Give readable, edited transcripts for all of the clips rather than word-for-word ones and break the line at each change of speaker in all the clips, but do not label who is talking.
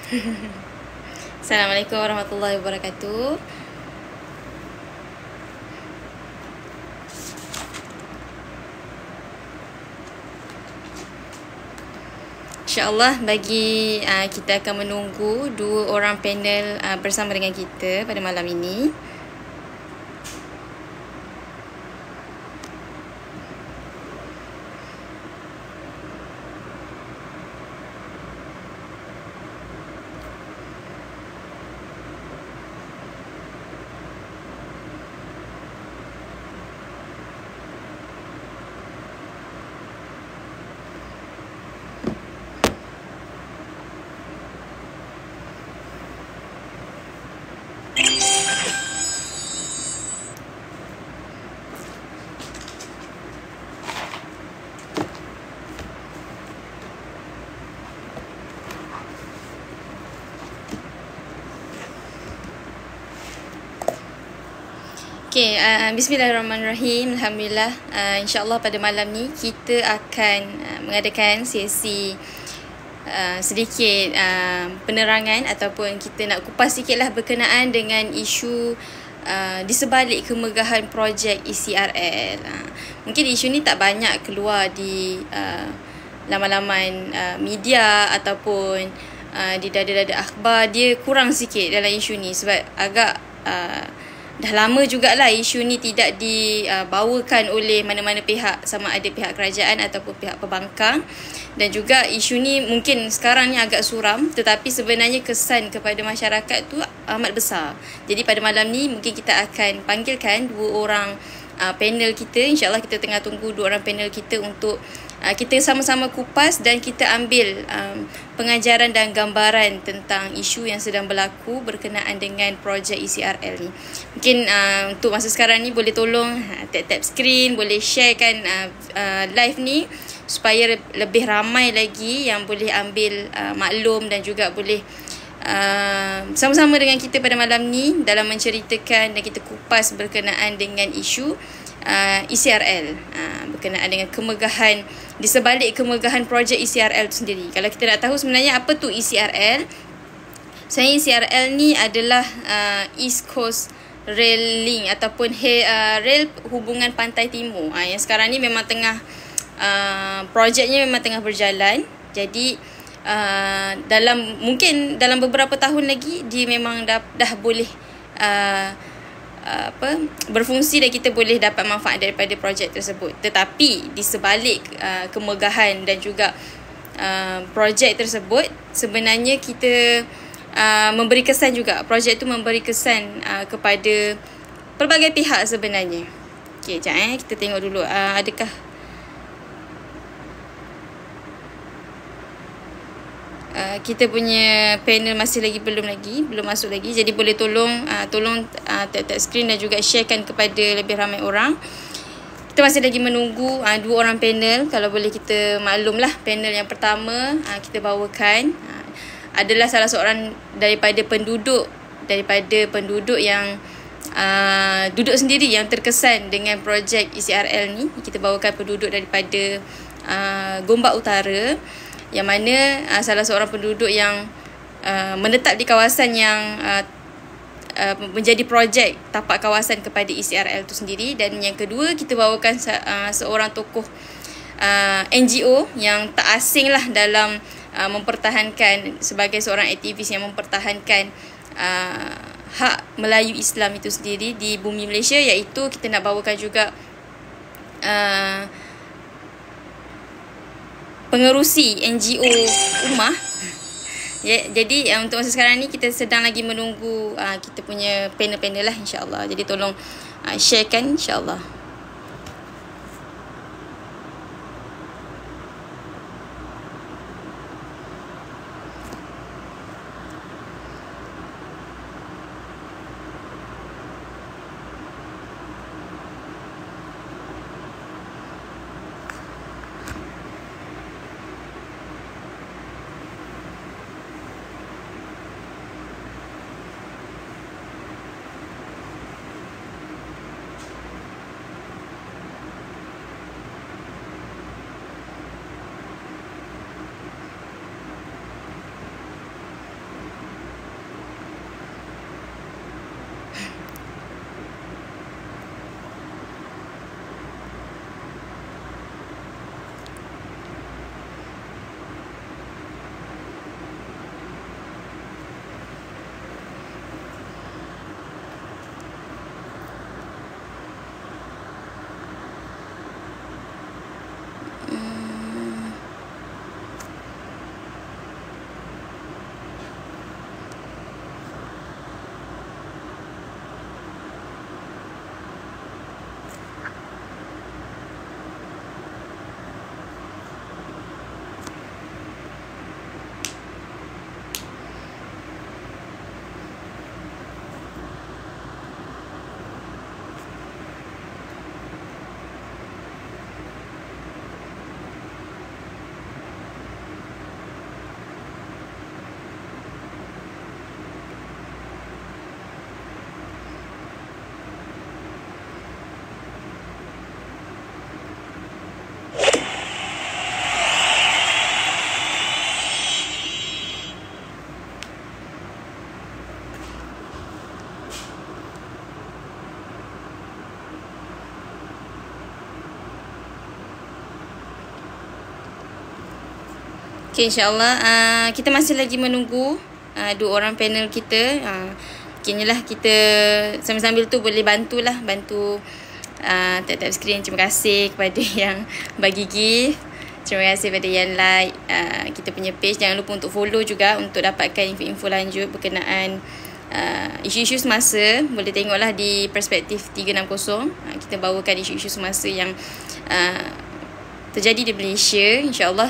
Assalamualaikum warahmatullahi wabarakatuh. InsyaAllah bagi kita akan menunggu 2 orang panel bersama dengan kita pada malam ini. Okay, bismillahirrahmanirrahim. Alhamdulillah, insyaAllah pada malam ni kita akan mengadakan sesi sedikit penerangan ataupun kita nak kupas sikit lah berkenaan dengan isu di sebalik kemegahan projek ECRL. Mungkin isu ni tak banyak keluar di laman-laman media ataupun di dada-dada akhbar. Dia kurang sikit dalam isu ni sebab agak dah lama jugalah isu ni tidak dibawakan oleh mana-mana pihak, sama ada pihak kerajaan ataupun pihak pembangkang. Dan juga isu ni mungkin sekarang ni agak suram, tetapi sebenarnya kesan kepada masyarakat tu amat besar. Jadi pada malam ni mungkin kita akan panggilkan 2 orang panel kita. InsyaAllah kita tengah tunggu 2 orang panel kita untuk kita sama-sama kupas dan kita ambil pengajaran dan gambaran tentang isu yang sedang berlaku berkenaan dengan projek ECRL ni. Mungkin untuk masa sekarang ni boleh tolong tap-tap skrin, boleh sharekan live ni supaya lebih ramai lagi yang boleh ambil maklum dan juga boleh sama-sama dengan kita pada malam ni dalam menceritakan dan kita kupas berkenaan dengan isu ECRL, berkenaan dengan kemegahan, di sebalik kemegahan projek ECRL itu sendiri. Kalau kita nak tahu sebenarnya apa tu ECRL, sebenarnya ECRL ni adalah East Coast Rail Link ataupun rel hubungan pantai timur, yang sekarang ni memang tengah projeknya memang tengah berjalan. Jadi mungkin dalam beberapa tahun lagi dia memang dah boleh berfungsi dan kita boleh dapat manfaat daripada projek tersebut. Tetapi di sebalik kemegahan dan juga projek tersebut, sebenarnya kita memberi kesan juga, projek tu memberi kesan kepada pelbagai pihak sebenarnya. Okey, sekejap kita tengok dulu adakah kita punya panel masih lagi belum masuk lagi. Jadi boleh tolong tap-tap skrin dan juga sharekan kepada lebih ramai orang. Kita masih lagi menunggu 2 orang panel. Kalau boleh kita maklumlah, panel yang pertama kita bawakan adalah salah seorang daripada penduduk yang duduk sendiri yang terkesan dengan projek ECRL ni. Kita bawakan penduduk daripada Gombak Utara, yang mana salah seorang penduduk yang menetap di kawasan yang menjadi projek tapak kawasan kepada ECRL itu sendiri. Dan yang kedua, kita bawakan seorang tokoh NGO yang tak asing lah dalam mempertahankan, sebagai seorang aktivis yang mempertahankan hak Melayu Islam itu sendiri di bumi Malaysia, iaitu kita nak bawakan juga pengerusi NGO Ummah. Jadi untuk masa sekarang ni kita sedang lagi menunggu kita punya panel-panel lah, insyaAllah. Jadi tolong sharekan, insyaAllah. Okay, insyaAllah kita masih lagi menunggu dua orang panel kita. Mungkin lah kita sambil-sambil tu boleh bantu tap-tap skrin. Terima kasih kepada yang bagi gift. Terima kasih kepada yang like kita punya page. Jangan lupa untuk follow juga untuk dapatkan info-info lanjut berkenaan isu-isu semasa. Boleh tengoklah di Perspektif 360. Kita bawakan isu-isu semasa yang terjadi di Malaysia, insyaAllah.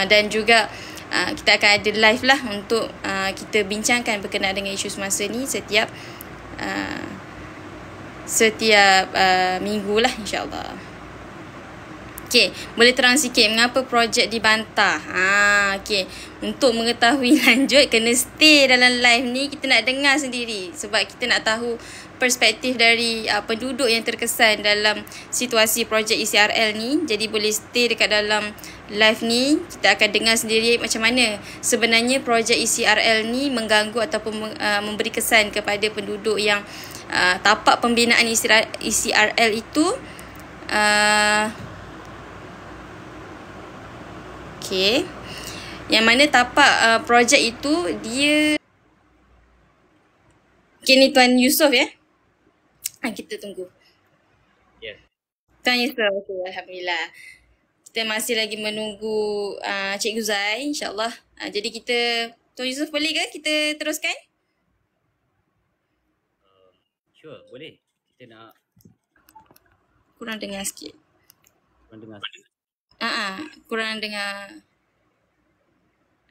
Dan juga kita akan ada live lah untuk kita bincangkan berkenaan dengan isu semasa ni setiap minggu lah, insyaAllah. Okay, boleh terang sikit mengapa projek dibantah? Okay, untuk mengetahui lanjut kena stay dalam live ni. Kita nak dengar sendiri sebab kita nak tahu perspektif dari penduduk yang terkesan dalam situasi projek ECRL ni. Jadi boleh stay dekat dalam live ni. Kita akan dengar sendiri macam mana sebenarnya projek ECRL ni mengganggu ataupun memberi kesan kepada penduduk yang tapak pembinaan ECRL itu okay. Yang mana tapak projek itu dia okay, ni Tuan Yusof ya. Kita tunggu.
Ya.
Tuan Yusof, okay, Alhamdulillah. Kita masih lagi menunggu Cikgu Zai, insyaAllah. Jadi Tuan Yusof boleh ke kita teruskan?
Sure, boleh. Kita nak
kurang dengar sikit.
Kurang dengar.
Kurang dengar.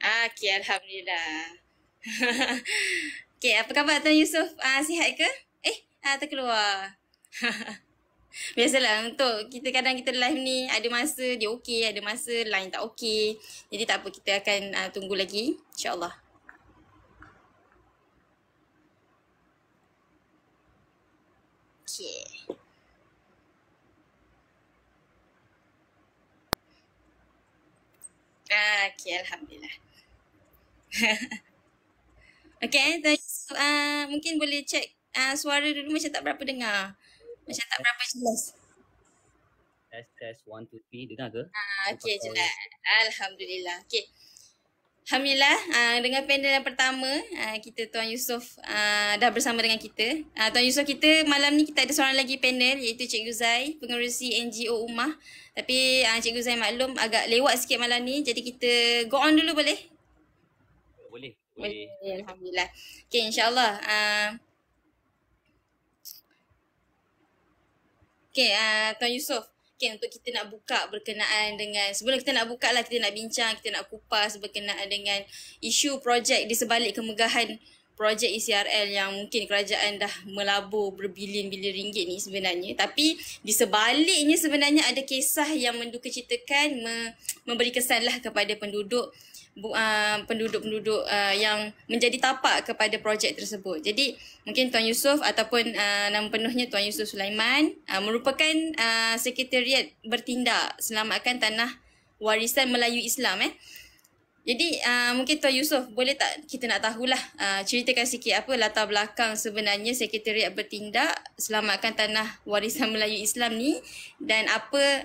Okay, Alhamdulillah. Okay, apa khabar Tuan Yusof? Sihat ke? Terkeluar. Biasalah untuk kita kadang kita live ni ada masa dia okey, ada masa line tak okey. Jadi tak apa, kita akan tunggu lagi, insyaAllah. Okay. Okay, Alhamdulillah. Okay, mungkin boleh check suara dulu, macam tak berapa dengar. Macam tak berapa jelas.
Test 1, 2, 3. Dengar ke?
Okay, jelas. Alhamdulillah. Okay. Alhamdulillah, dengan panel yang pertama, kita Tuan Yusof dah bersama dengan kita. Tuan Yusof, kita malam ni kita ada seorang lagi panel iaitu Cikgu Zai, pengerusi NGO Ummah. Tapi Cikgu Zai maklum agak lewat sikit malam ni, jadi kita go on dulu boleh?
Boleh.
Alhamdulillah. Okay, insyaAllah. Okay, Tuan Yusof. Okay, untuk kita nak buka berkenaan dengan, sebelum kita nak buka lah, kita nak bincang, kita nak kupas berkenaan dengan isu projek di sebalik kemegahan projek ECRL yang mungkin kerajaan dah melabur berbilion-bilion ringgit ni sebenarnya. Tapi di sebaliknya sebenarnya ada kisah yang mendukacitakan, memberi kesan lah kepada penduduk yang menjadi tapak kepada projek tersebut. Jadi mungkin Tuan Yusof ataupun nama penuhnya Tuan Yusof Sulaiman merupakan Sekretariat Bertindak Selamatkan Tanah Warisan Melayu Islam. Jadi mungkin Tuan Yusof boleh tak kita nak tahulah ceritakan sikit apa latar belakang sebenarnya Sekretariat Bertindak Selamatkan Tanah Warisan Melayu Islam ni, dan apa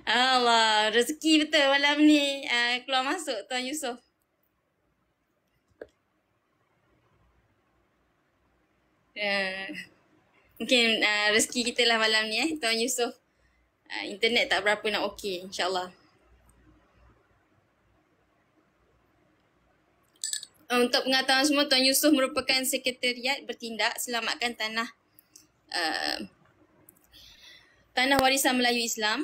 Allah, rezeki betul malam ni keluar masuk Tuan Yusof. Mungkin rezeki kita lah malam ni Tuan Yusof. Internet tak berapa nak okey, insyaAllah. Untuk pengetahuan semua, Tuan Yusof merupakan Sekretariat Bertindak Selamatkan Tanah Warisan Melayu Islam.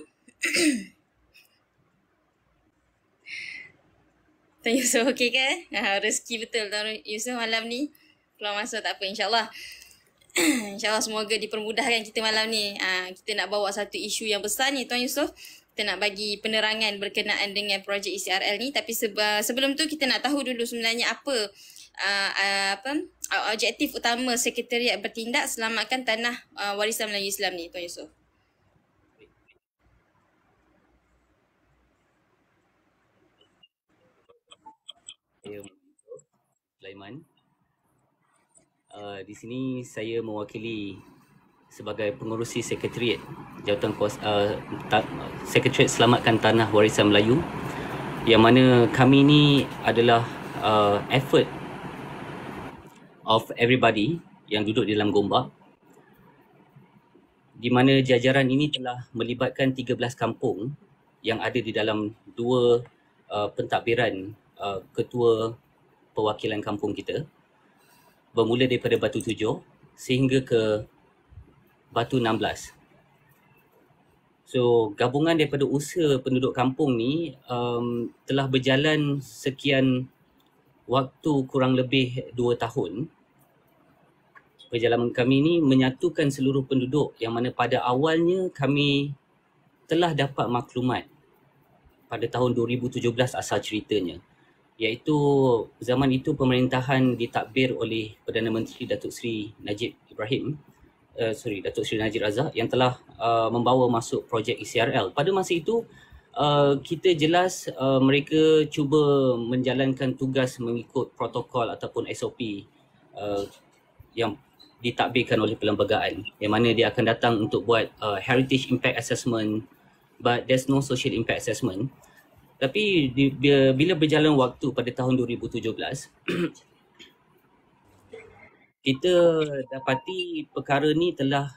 Tuan Yusof okey ke? Rezeki betul Tuan Yusof malam ni. Keluar masuk tak apa, insyaAllah. InsyaAllah semoga dipermudahkan kita malam ni. Kita nak bawa satu isu yang besar ni Tuan Yusof. Kita nak bagi penerangan berkenaan dengan projek ECRL ni. Tapi sebelum tu kita nak tahu dulu sebenarnya apa objektif utama Sekretariat Bertindak Selamatkan Tanah Warisan Melayu Islam ni Tuan Yusof.
Saya Sulaiman. Di sini saya mewakili sebagai pengerusi Sekretariat Sekretariat Selamatkan Tanah Warisan Melayu yang mana kami ni adalah effort of everybody yang duduk di dalam Gombak, di mana jajaran ini telah melibatkan 13 kampung yang ada di dalam dua pentadbiran ketua perwakilan kampung kita, bermula daripada Batu 7 sehingga ke Batu 16. So, gabungan daripada usaha penduduk kampung ni telah berjalan sekian waktu, kurang lebih 2 tahun. Perjalanan kami ni menyatukan seluruh penduduk yang mana pada awalnya kami telah dapat maklumat pada tahun 2017 asal ceritanya, iaitu zaman itu pemerintahan ditadbir oleh Perdana Menteri Datuk Seri Najib Razak yang telah membawa masuk projek ECRL. Pada masa itu kita jelas mereka cuba menjalankan tugas mengikut protokol ataupun SOP yang ditadbirkan oleh perlembagaan, yang mana dia akan datang untuk buat heritage impact assessment, but there's no social impact assessment. Tapi bila berjalan waktu pada tahun 2017, kita dapati perkara ni telah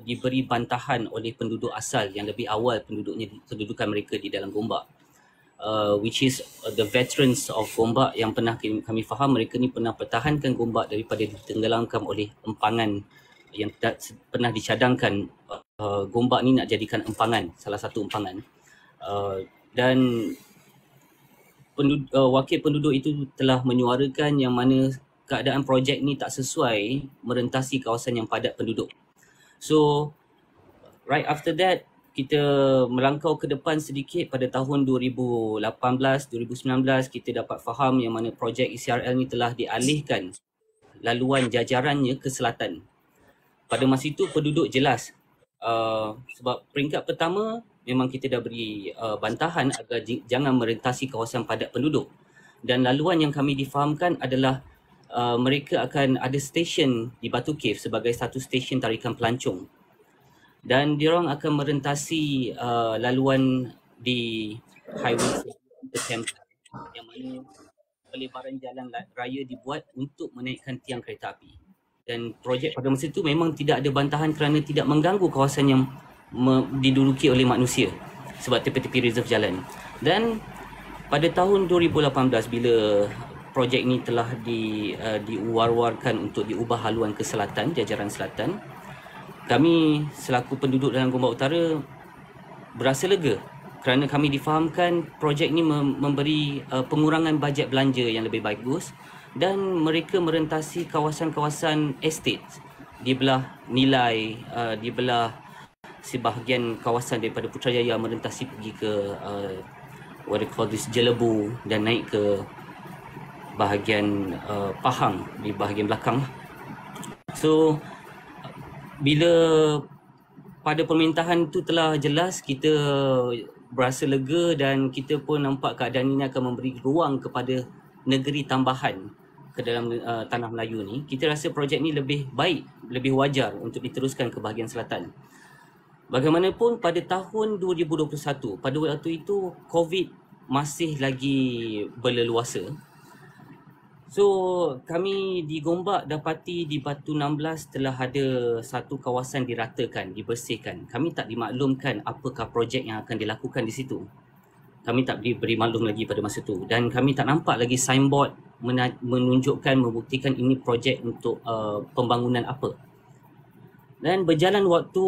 diberi bantahan oleh penduduk asal yang lebih awal pendudukan mereka di dalam Gombak, which is the veterans of Gombak yang pernah kami faham mereka ni pernah pertahankan Gombak daripada ditenggelamkan oleh empangan yang pernah dicadangkan. Gombak ni nak jadikan empangan, salah satu empangan, dan wakil penduduk itu telah menyuarakan yang mana keadaan projek ni tak sesuai merentasi kawasan yang padat penduduk. So right after that, kita melangkau ke depan sedikit pada tahun 2018, 2019, kita dapat faham yang mana projek ECRL ni telah dialihkan laluan jajarannya ke selatan. Pada masa itu penduduk jelas, sebab peringkat pertama memang kita dah beri bantahan agar jangan merentasi kawasan padat penduduk, dan laluan yang kami difahamkan adalah mereka akan ada stesen di Batu Cave sebagai satu stesen tarikan pelancong, dan diorang akan merentasi laluan di highway Temple, yang mana pelebaran jalan raya dibuat untuk menaikkan tiang kereta api. Dan projek pada masa itu memang tidak ada bantahan kerana tidak mengganggu kawasan yang diduduki oleh manusia sebab tepi-tepi reserve jalan. Dan pada tahun 2018 bila projek ini telah diwar-warkan untuk diubah haluan ke selatan, jajaran selatan, kami selaku penduduk dalam Gombak Utara berasa lega kerana kami difahamkan projek ini memberi pengurangan bajet belanja yang lebih bagus, dan mereka merentasi kawasan-kawasan estate di belah Nilai, di belah sebahagian kawasan daripada Putrajaya merentasi pergi ke what they call this, Jelebu, dan naik ke bahagian Pahang di bahagian belakang. So bila pada pemerintahan itu telah jelas, kita berasa lega dan kita pun nampak keadaan ini akan memberi ruang kepada negeri tambahan ke dalam tanah Melayu ni. Kita rasa projek ni lebih baik, lebih wajar untuk diteruskan ke bahagian selatan. Bagaimanapun pada tahun 2021, pada waktu itu COVID masih lagi berleluasa. So kami di Gombak dapati di Batu 16 telah ada satu kawasan diratakan, dibersihkan. Kami tak dimaklumkan apakah projek yang akan dilakukan di situ. Kami tak diberi maklum lagi pada masa itu, dan kami tak nampak lagi signboard menunjukkan, membuktikan ini projek untuk pembangunan apa. Dan berjalan waktu,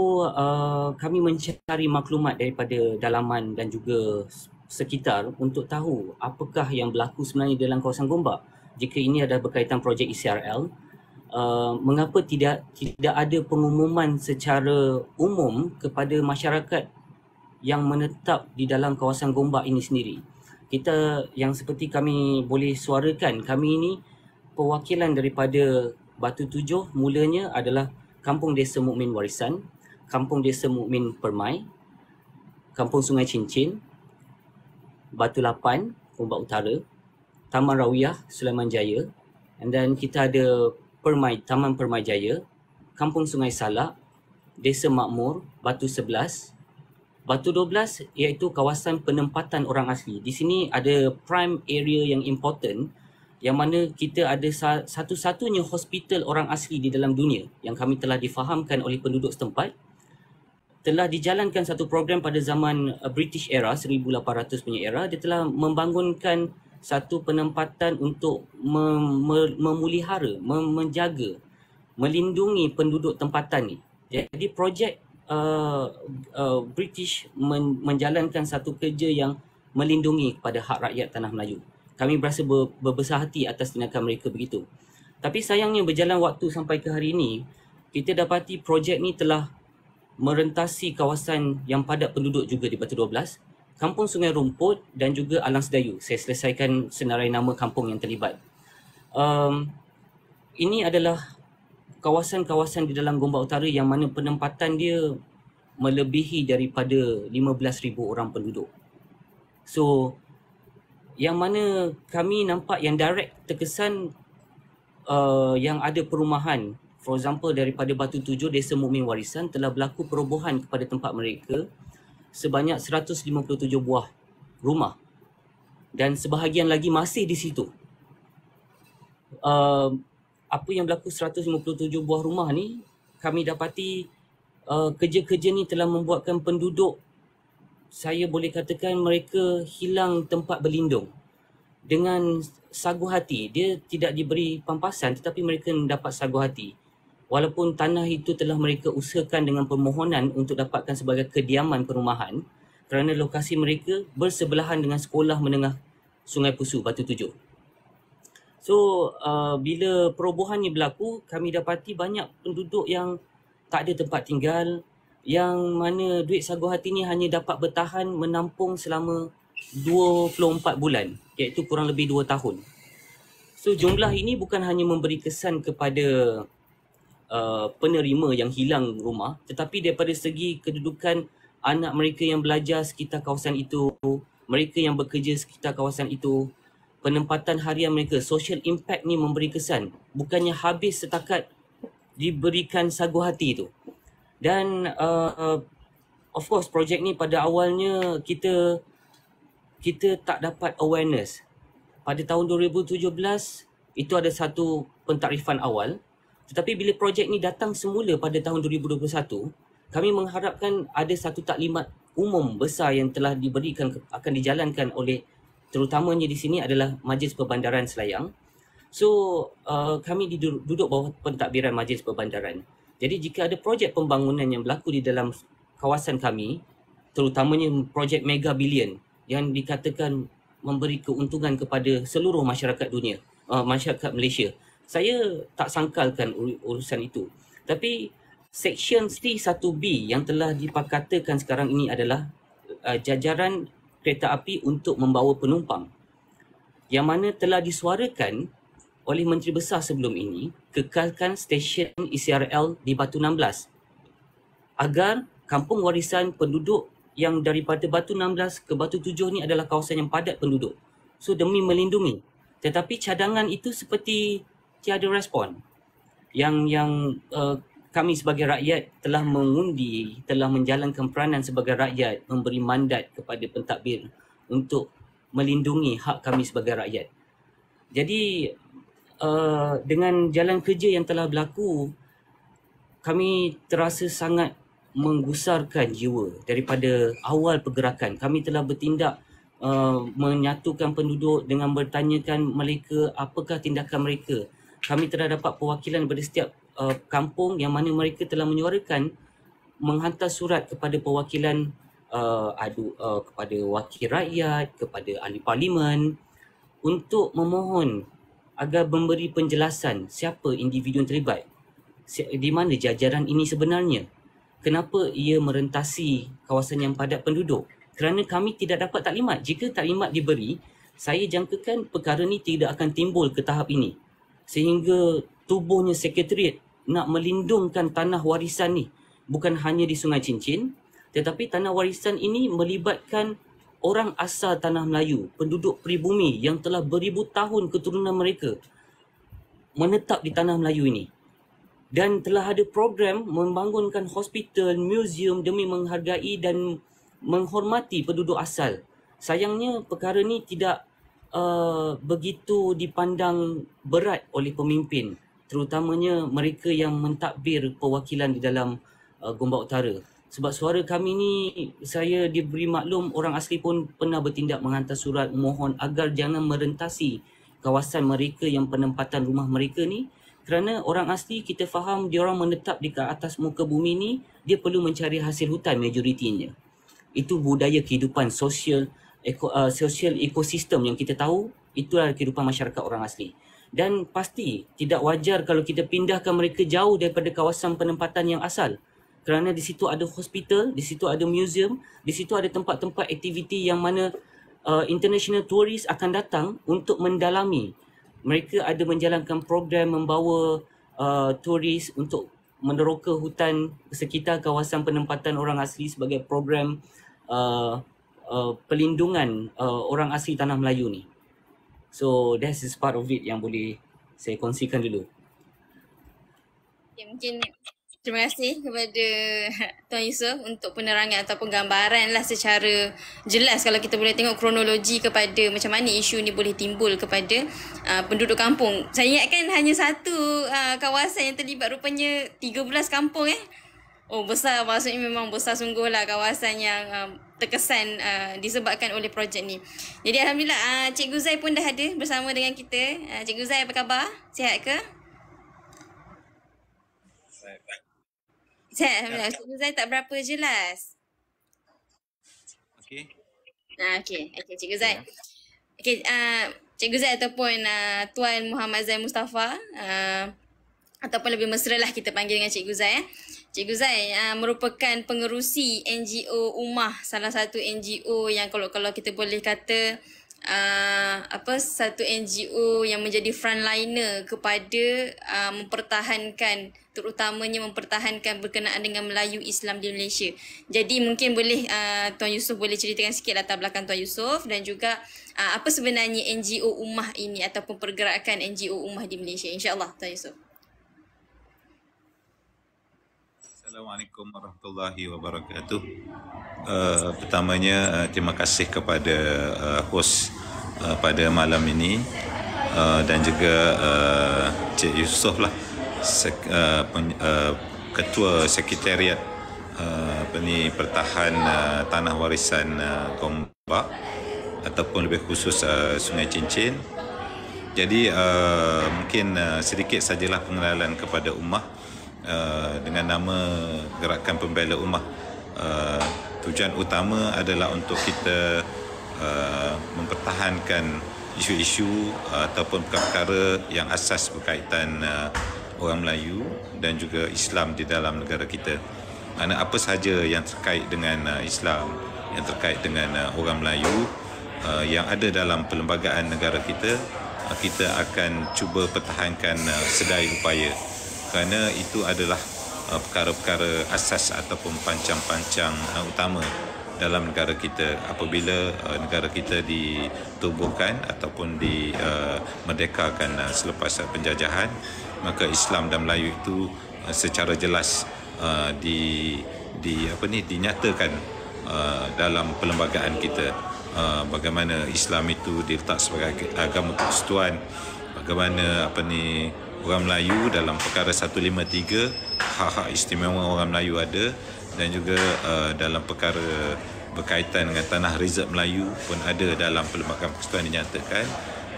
kami mencari maklumat daripada dalaman dan juga sekitar untuk tahu apakah yang berlaku sebenarnya dalam kawasan Gombak. Jika ini adalah berkaitan projek ECRL, mengapa tidak ada pengumuman secara umum kepada masyarakat yang menetap di dalam kawasan Gombak ini sendiri? Kita yang seperti kami boleh suarakan, kami ini perwakilan daripada Batu 7 mulanya adalah Kampung Desa Mukmin Warisan, Kampung Desa Mukmin Permai, Kampung Sungai Cincin, Batu 8, Gombak Utara, Taman Rawiyah, Sulaiman Jaya, and then kita ada Taman Permai Jaya, Kampung Sungai Salak, Desa Makmur, Batu 11, Batu 12 iaitu kawasan penempatan orang asli. Di sini ada prime area yang important yang mana kita ada satu-satunya hospital orang asli di dalam dunia yang kami telah difahamkan oleh penduduk setempat. Telah dijalankan satu program pada zaman British era, 1800 punya era. Dia telah membangunkan satu penempatan untuk memelihara, menjaga, melindungi penduduk tempatan ni. Jadi projek British menjalankan satu kerja yang melindungi kepada hak rakyat Tanah Melayu. Kami berasa berbesar hati atas tindakan mereka begitu. Tapi sayangnya berjalan waktu sampai ke hari ini, kita dapati projek ni telah merentasi kawasan yang padat penduduk juga di Batu 12, Kampung Sungai Rumput dan juga Alang Sedayu. Saya selesaikan senarai nama kampung yang terlibat. Ini adalah kawasan-kawasan di dalam Gombak Utara yang mana penempatan dia melebihi daripada 15,000 orang penduduk. So, yang mana kami nampak yang direct terkesan yang ada perumahan. For example, daripada Batu 7, Desa Mukmin Warisan telah berlaku perobohan kepada tempat mereka sebanyak 157 buah rumah. Dan sebahagian lagi masih di situ. Apa yang berlaku 157 buah rumah ni, kami dapati kerja-kerja ni telah membuatkan penduduk, saya boleh katakan mereka hilang tempat berlindung. Dengan sagu hati, dia tidak diberi pampasan tetapi mereka mendapat sagu hati. Walaupun tanah itu telah mereka usahakan dengan permohonan untuk dapatkan sebagai kediaman perumahan kerana lokasi mereka bersebelahan dengan sekolah menengah Sungai Pusu, Batu 7. So, bila perobohan ni berlaku, kami dapati banyak penduduk yang tak ada tempat tinggal, yang mana duit sagu hati ni hanya dapat bertahan menampung selama 24 bulan, iaitu kurang lebih 2 tahun. So, jumlah ini bukan hanya memberi kesan kepada penerima yang hilang rumah, tetapi daripada segi kedudukan anak mereka yang belajar sekitar kawasan itu, mereka yang bekerja sekitar kawasan itu, penempatan harian mereka, social impact ni memberi kesan. Bukannya habis setakat diberikan sagu hati itu. Dan of course projek ni pada awalnya kita tak dapat awareness. Pada tahun 2017 itu ada satu pentakrifan awal. Tetapi bila projek ni datang semula pada tahun 2021, kami mengharapkan ada satu taklimat umum besar yang telah diberikan, akan dijalankan oleh, terutamanya di sini adalah Majlis Perbandaran Selayang. So kami duduk bawah pentadbiran Majlis Perbandaran. Jadi jika ada projek pembangunan yang berlaku di dalam kawasan kami, terutamanya projek Mega Billion yang dikatakan memberi keuntungan kepada seluruh masyarakat dunia, masyarakat Malaysia, saya tak sangkalkan urusan itu. Tapi Seksyen C1B yang telah dipakatakan sekarang ini adalah jajaran kereta api untuk membawa penumpang, yang mana telah disuarakan oleh Menteri Besar sebelum ini, kekalkan stesen ECRL di Batu 16 agar kampung warisan penduduk yang daripada Batu 16 ke Batu 7 ni adalah kawasan yang padat penduduk. So demi melindungi. Tetapi cadangan itu seperti tiada respon. Yang kami sebagai rakyat telah mengundi, telah menjalankan peranan sebagai rakyat, memberi mandat kepada pentadbir untuk melindungi hak kami sebagai rakyat. Jadi dengan jalan kerja yang telah berlaku, kami terasa sangat menggusarkan jiwa daripada awal pergerakan. Kami telah bertindak menyatukan penduduk dengan bertanyakan mereka apakah tindakan mereka. Kami telah dapat perwakilan daripada setiap kampung yang mana mereka telah menyuarakan, menghantar surat kepada perwakilan kepada wakil rakyat, kepada ahli parlimen untuk memohon agar memberi penjelasan siapa individu yang terlibat, di mana jajaran ini sebenarnya, kenapa ia merentasi kawasan yang padat penduduk. Kerana kami tidak dapat taklimat. Jika taklimat diberi, saya jangkakan perkara ini tidak akan timbul ke tahap ini, sehingga tubuhnya sekretariat nak melindungkan tanah warisan ni bukan hanya di Sungai Cincin, tetapi tanah warisan ini melibatkan orang asal Tanah Melayu, penduduk pribumi yang telah beribu tahun keturunan mereka menetap di Tanah Melayu ini. Dan telah ada program membangunkan hospital, museum demi menghargai dan menghormati penduduk asal. Sayangnya perkara ni tidak begitu dipandang berat oleh pemimpin, terutamanya mereka yang mentadbir perwakilan di dalam Gombak Utara. Sebab suara kami ni, saya diberi maklum orang asli pun pernah bertindak menghantar surat mohon agar jangan merentasi kawasan mereka yang penempatan rumah mereka ni, kerana orang asli kita faham dia orang menetap di atas muka bumi ni, dia perlu mencari hasil hutan majoritinya. Itu budaya kehidupan sosial ekosistem yang kita tahu, itulah kehidupan masyarakat orang asli. Dan pasti tidak wajar kalau kita pindahkan mereka jauh daripada kawasan penempatan yang asal. Kerana di situ ada hospital, di situ ada museum, di situ ada tempat-tempat aktiviti yang mana international tourist akan datang untuk mendalami. Mereka ada menjalankan program membawa turis untuk meneroka hutan sekitar kawasan penempatan orang asli sebagai program pelindungan orang asli tanah Melayu ni. So that is part of it yang boleh saya kongsikan dulu.
Okay, mungkin terima kasih kepada Tuan Yusof untuk penerangan ataupun gambaran lah secara jelas kalau kita boleh tengok kronologi kepada macam mana isu ni boleh timbul kepada penduduk kampung. Saya ingatkan hanya satu kawasan yang terlibat, rupanya 13 kampung Oh besar, maksudnya memang besar sungguh lah kawasan yang terkesan disebabkan oleh projek ni. Jadi Alhamdulillah Cikgu Zai pun dah ada bersama dengan kita. Cikgu Zai apa khabar? Sihat ke? Sihat Alhamdulillah. Cikgu Zai tak berapa jelas.
Okey.
Okey, Cikgu Zai. Okey, Cikgu Zai ataupun Tuan Muhammad Zai Mustafa, ataupun lebih mesra lah kita panggil dengan Cikgu Zai. Cikgu Zai merupakan pengerusi NGO Ummah, salah satu NGO yang kalau kita boleh kata satu NGO yang menjadi frontliner kepada mempertahankan, terutamanya mempertahankan berkenaan dengan Melayu Islam di Malaysia. Jadi mungkin boleh Tuan Yusof boleh ceritakan sikit latar belakang Tuan Yusof dan juga apa sebenarnya NGO Ummah ini ataupun pergerakan NGO Ummah di Malaysia. InsyaAllah Tuan Yusof.
Assalamualaikum warahmatullahi wabarakatuh. Pertamanya terima kasih kepada host pada malam ini dan juga Cik Yusof lah, Ketua Sekretariat Pertahan Tanah Warisan Gombak ataupun lebih khusus Sungai Cincin. Jadi mungkin sedikit sajalah pengenalan kepada ummah. Dengan nama Gerakan Pembela Ummah, tujuan utama adalah untuk kita mempertahankan isu-isu ataupun perkara yang asas berkaitan orang Melayu dan juga Islam di dalam negara kita. Mana apa sahaja yang terkait dengan Islam, yang terkait dengan orang Melayu yang ada dalam perlembagaan negara kita, kita akan cuba pertahankan sedaya upaya. Kerana itu adalah perkara-perkara asas ataupun pancang-pancang utama dalam negara kita. Apabila negara kita ditubuhkan ataupun dimerdekakan selepas penjajahan, maka Islam dan Melayu itu secara jelas dinyatakan dalam perlembagaan kita. Bagaimana Islam itu diletak sebagai agama persekutuan, bagaimana orang Melayu dalam perkara 153 hak-hak istimewa orang Melayu ada, dan juga dalam perkara berkaitan dengan tanah rezerv Melayu pun ada dalam perlembagaan persekutuan dinyatakan,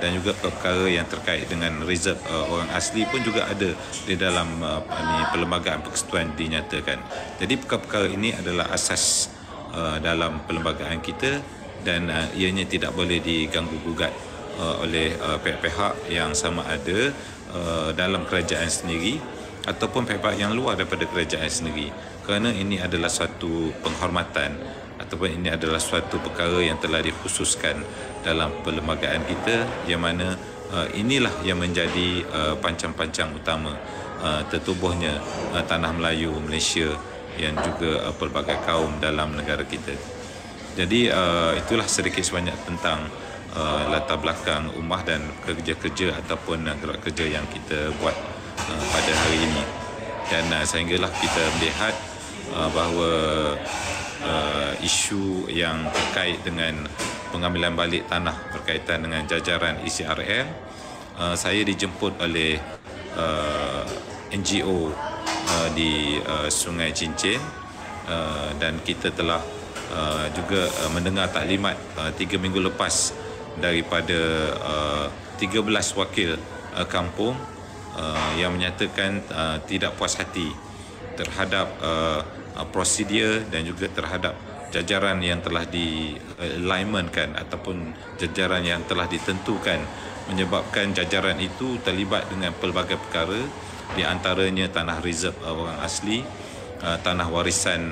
dan juga perkara yang terkait dengan rezerv orang asli pun juga ada di dalam perlembagaan persekutuan dinyatakan. Jadi perkara-perkara ini adalah asas dalam perlembagaan kita dan ianya tidak boleh diganggu gugat oleh pihak-pihak yang sama ada dalam kerajaan sendiri ataupun pihak yang luar daripada kerajaan sendiri, kerana ini adalah suatu penghormatan ataupun ini adalah suatu perkara yang telah dikhususkan dalam perlembagaan kita, yang mana inilah yang menjadi pancang-pancang utama tertubuhnya tanah Melayu Malaysia yang juga pelbagai kaum dalam negara kita. Jadi itulah sedikit sebanyak tentang latar belakang ummah dan kerja-kerja ataupun gerak kerja yang kita buat pada hari ini. Dan sehinggalah kita melihat bahawa isu yang terkait dengan pengambilan balik tanah berkaitan dengan jajaran ECRL. Saya dijemput oleh NGO di Sungai Cincin dan kita telah juga mendengar taklimat 3 minggu lepas daripada 13 wakil kampung yang menyatakan tidak puas hati terhadap prosedur dan juga terhadap jajaran yang telah di-alignmentkan ataupun jajaran yang telah ditentukan, menyebabkan jajaran itu terlibat dengan pelbagai perkara, di antaranya tanah reserve orang asli, tanah warisan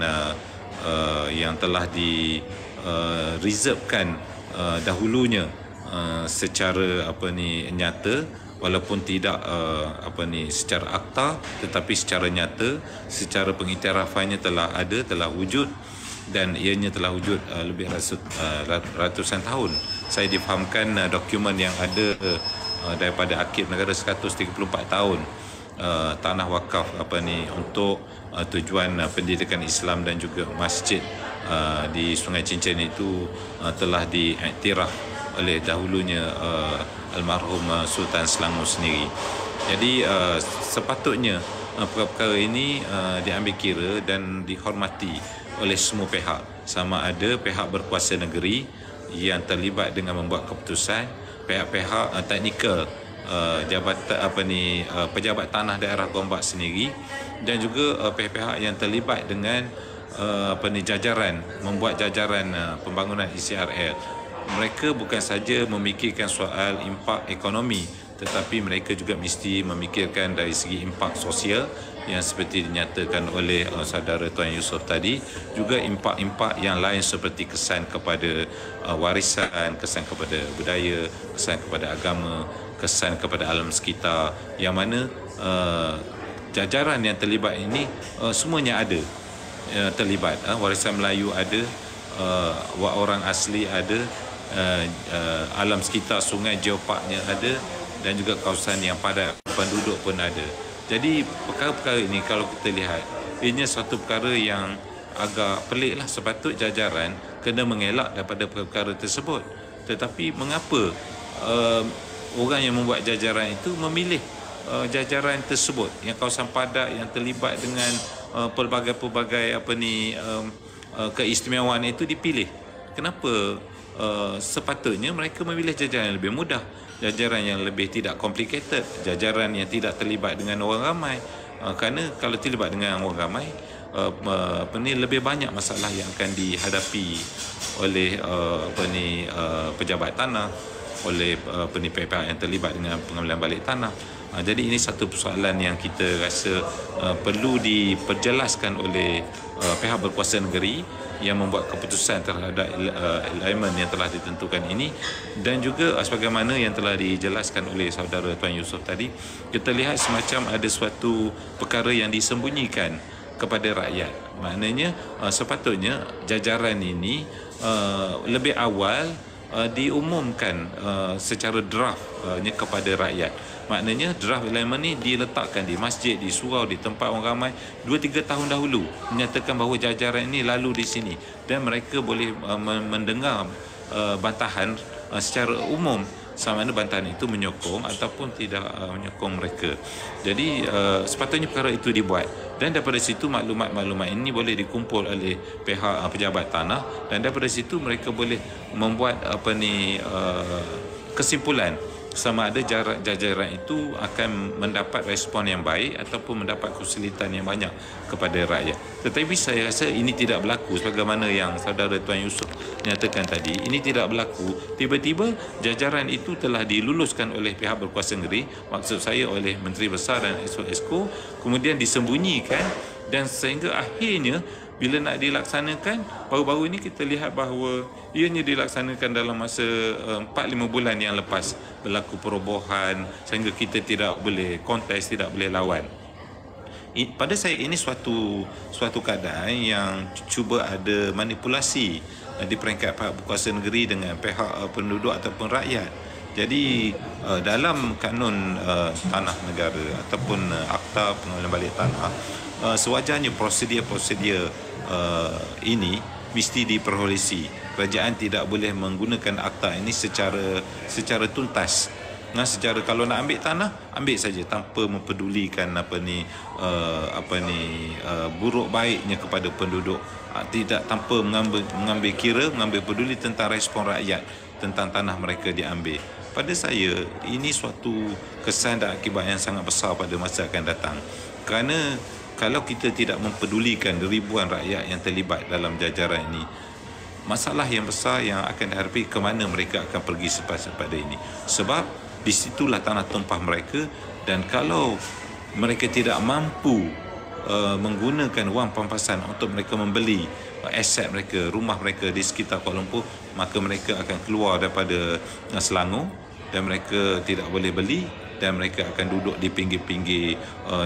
yang telah di-reservekan dahulunya secara nyata, walaupun tidak secara akta, tetapi secara nyata, secara pengiktirafannya telah wujud, dan ianya telah wujud lebih ratusan tahun. Saya difahamkan dokumen yang ada daripada Akib Negara 134 tahun tanah wakaf untuk tujuan pendidikan Islam dan juga masjid di Sungai Cincin itu telah diiktiraf oleh dahulunya almarhum Sultan Selangor sendiri. Jadi sepatutnya perkara ini diambil kira dan dihormati oleh semua pihak, sama ada pihak berkuasa negeri yang terlibat dengan membuat keputusan, pihak-pihak teknikal, pejabat tanah daerah Gombak sendiri, dan juga pihak-pihak yang terlibat dengan jajaran, membuat jajaran pembangunan ECRL. Mereka bukan saja memikirkan soal impak ekonomi, tetapi mereka juga mesti memikirkan dari segi impak sosial yang seperti dinyatakan oleh saudara Tuan Yusof tadi, juga impak-impak yang lain seperti kesan kepada warisan, kesan kepada budaya, kesan kepada agama, kesan kepada alam sekitar, yang mana jajaran yang terlibat ini semuanya ada terlibat. Warisan Melayu ada, orang asli ada, alam sekitar sungai geoparknya ada, dan juga kawasan yang padat penduduk pun ada. Jadi perkara-perkara ini kalau kita lihat, ini suatu perkara yang agak pelik lah. Sepatut jajaran kena mengelak daripada perkara tersebut. Tetapi mengapa orang yang membuat jajaran itu memilih jajaran tersebut, yang kawasan padat yang terlibat dengan pelbagai-pelbagai keistimewaan itu dipilih? Kenapa sepatutnya mereka memilih jajaran yang lebih mudah, jajaran yang lebih tidak complicated, jajaran yang tidak terlibat dengan orang ramai? Kerana kalau terlibat dengan orang ramai, lebih banyak masalah yang akan dihadapi oleh pejabat tanah, oleh pihak yang terlibat dengan pengambilan balik tanah. Jadi ini satu persoalan yang kita rasa perlu diperjelaskan oleh pihak berkuasa negeri yang membuat keputusan terhadap alignment yang telah ditentukan ini, dan juga sebagaimana yang telah dijelaskan oleh saudara Tuan Yusof tadi, kita lihat semacam ada suatu perkara yang disembunyikan kepada rakyat. Maknanya sepatutnya jajaran ini lebih awal diumumkan secara draftnya kepada rakyat. Maknanya draft alignment ni diletakkan di masjid, di surau, di tempat orang ramai 2-3 tahun dahulu, menyatakan bahawa jajaran ini lalu di sini, dan mereka boleh mendengar bantahan secara umum, sama ada bantahan itu menyokong ataupun tidak menyokong mereka. Jadi sepatutnya perkara itu dibuat, dan daripada situ maklumat-maklumat ini boleh dikumpul oleh pihak pejabat tanah, dan daripada situ mereka boleh membuat kesimpulan sama ada jajaran itu akan mendapat respon yang baik ataupun mendapat kesulitan yang banyak kepada rakyat. Tetapi saya rasa ini tidak berlaku sebagaimana yang saudara Tuan Yusof nyatakan tadi. Ini tidak berlaku. Tiba-tiba jajaran itu telah diluluskan oleh pihak berkuasa negeri, maksud saya oleh Menteri Besar dan Exco, kemudian disembunyikan, dan sehingga akhirnya bila nak dilaksanakan, baru-baru ini kita lihat bahawa ianya dilaksanakan dalam masa 4-5 bulan yang lepas, berlaku perobohan sehingga kita tidak boleh kontes, tidak boleh lawan. Pada saya ini suatu keadaan yang cuba ada manipulasi di peringkat pihak berkuasa negeri dengan pihak penduduk ataupun rakyat. Jadi dalam kanun tanah negara ataupun akta pengambilan balik tanah, sewajarnya prosedur ini mesti diperolesi. Kerajaan tidak boleh menggunakan akta ini secara tuntas. Secara kalau nak ambil tanah, ambil saja tanpa mempedulikan buruk baiknya kepada penduduk, tidak tanpa mengambil peduli tentang respon rakyat tentang tanah mereka diambil. Pada saya, ini suatu kesan dan akibat yang sangat besar pada masa akan datang. Kerana kalau kita tidak mempedulikan ribuan rakyat yang terlibat dalam jajaran ini, masalah yang besar yang akan dihadapi, ke mana mereka akan pergi selepas pada ini. Sebab di situlah tanah tumpah mereka, dan kalau mereka tidak mampu menggunakan wang pampasan untuk mereka membeli aset mereka, rumah mereka di sekitar Kuala Lumpur, maka mereka akan keluar daripada Selangor dan mereka tidak boleh beli, dan mereka akan duduk di pinggir-pinggir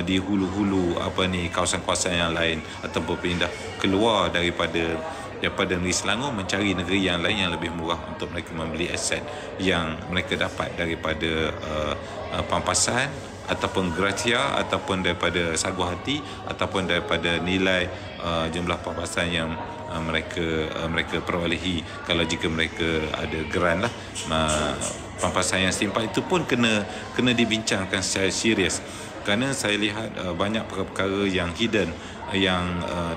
di hulu-hulu kawasan-kawasan yang lain, ataupun pindah keluar daripada negeri Selangor, mencari negeri yang lain yang lebih murah untuk mereka membeli aset yang mereka dapat daripada pampasan ataupun gratia, ataupun daripada sagu hati, ataupun daripada nilai jumlah pampasan yang mereka perolehi. Kalau jika mereka ada geran lah, pampasan yang setimpal itu pun kena dibincangkan secara serius. Kerana saya lihat banyak perkara-perkara yang hidden, yang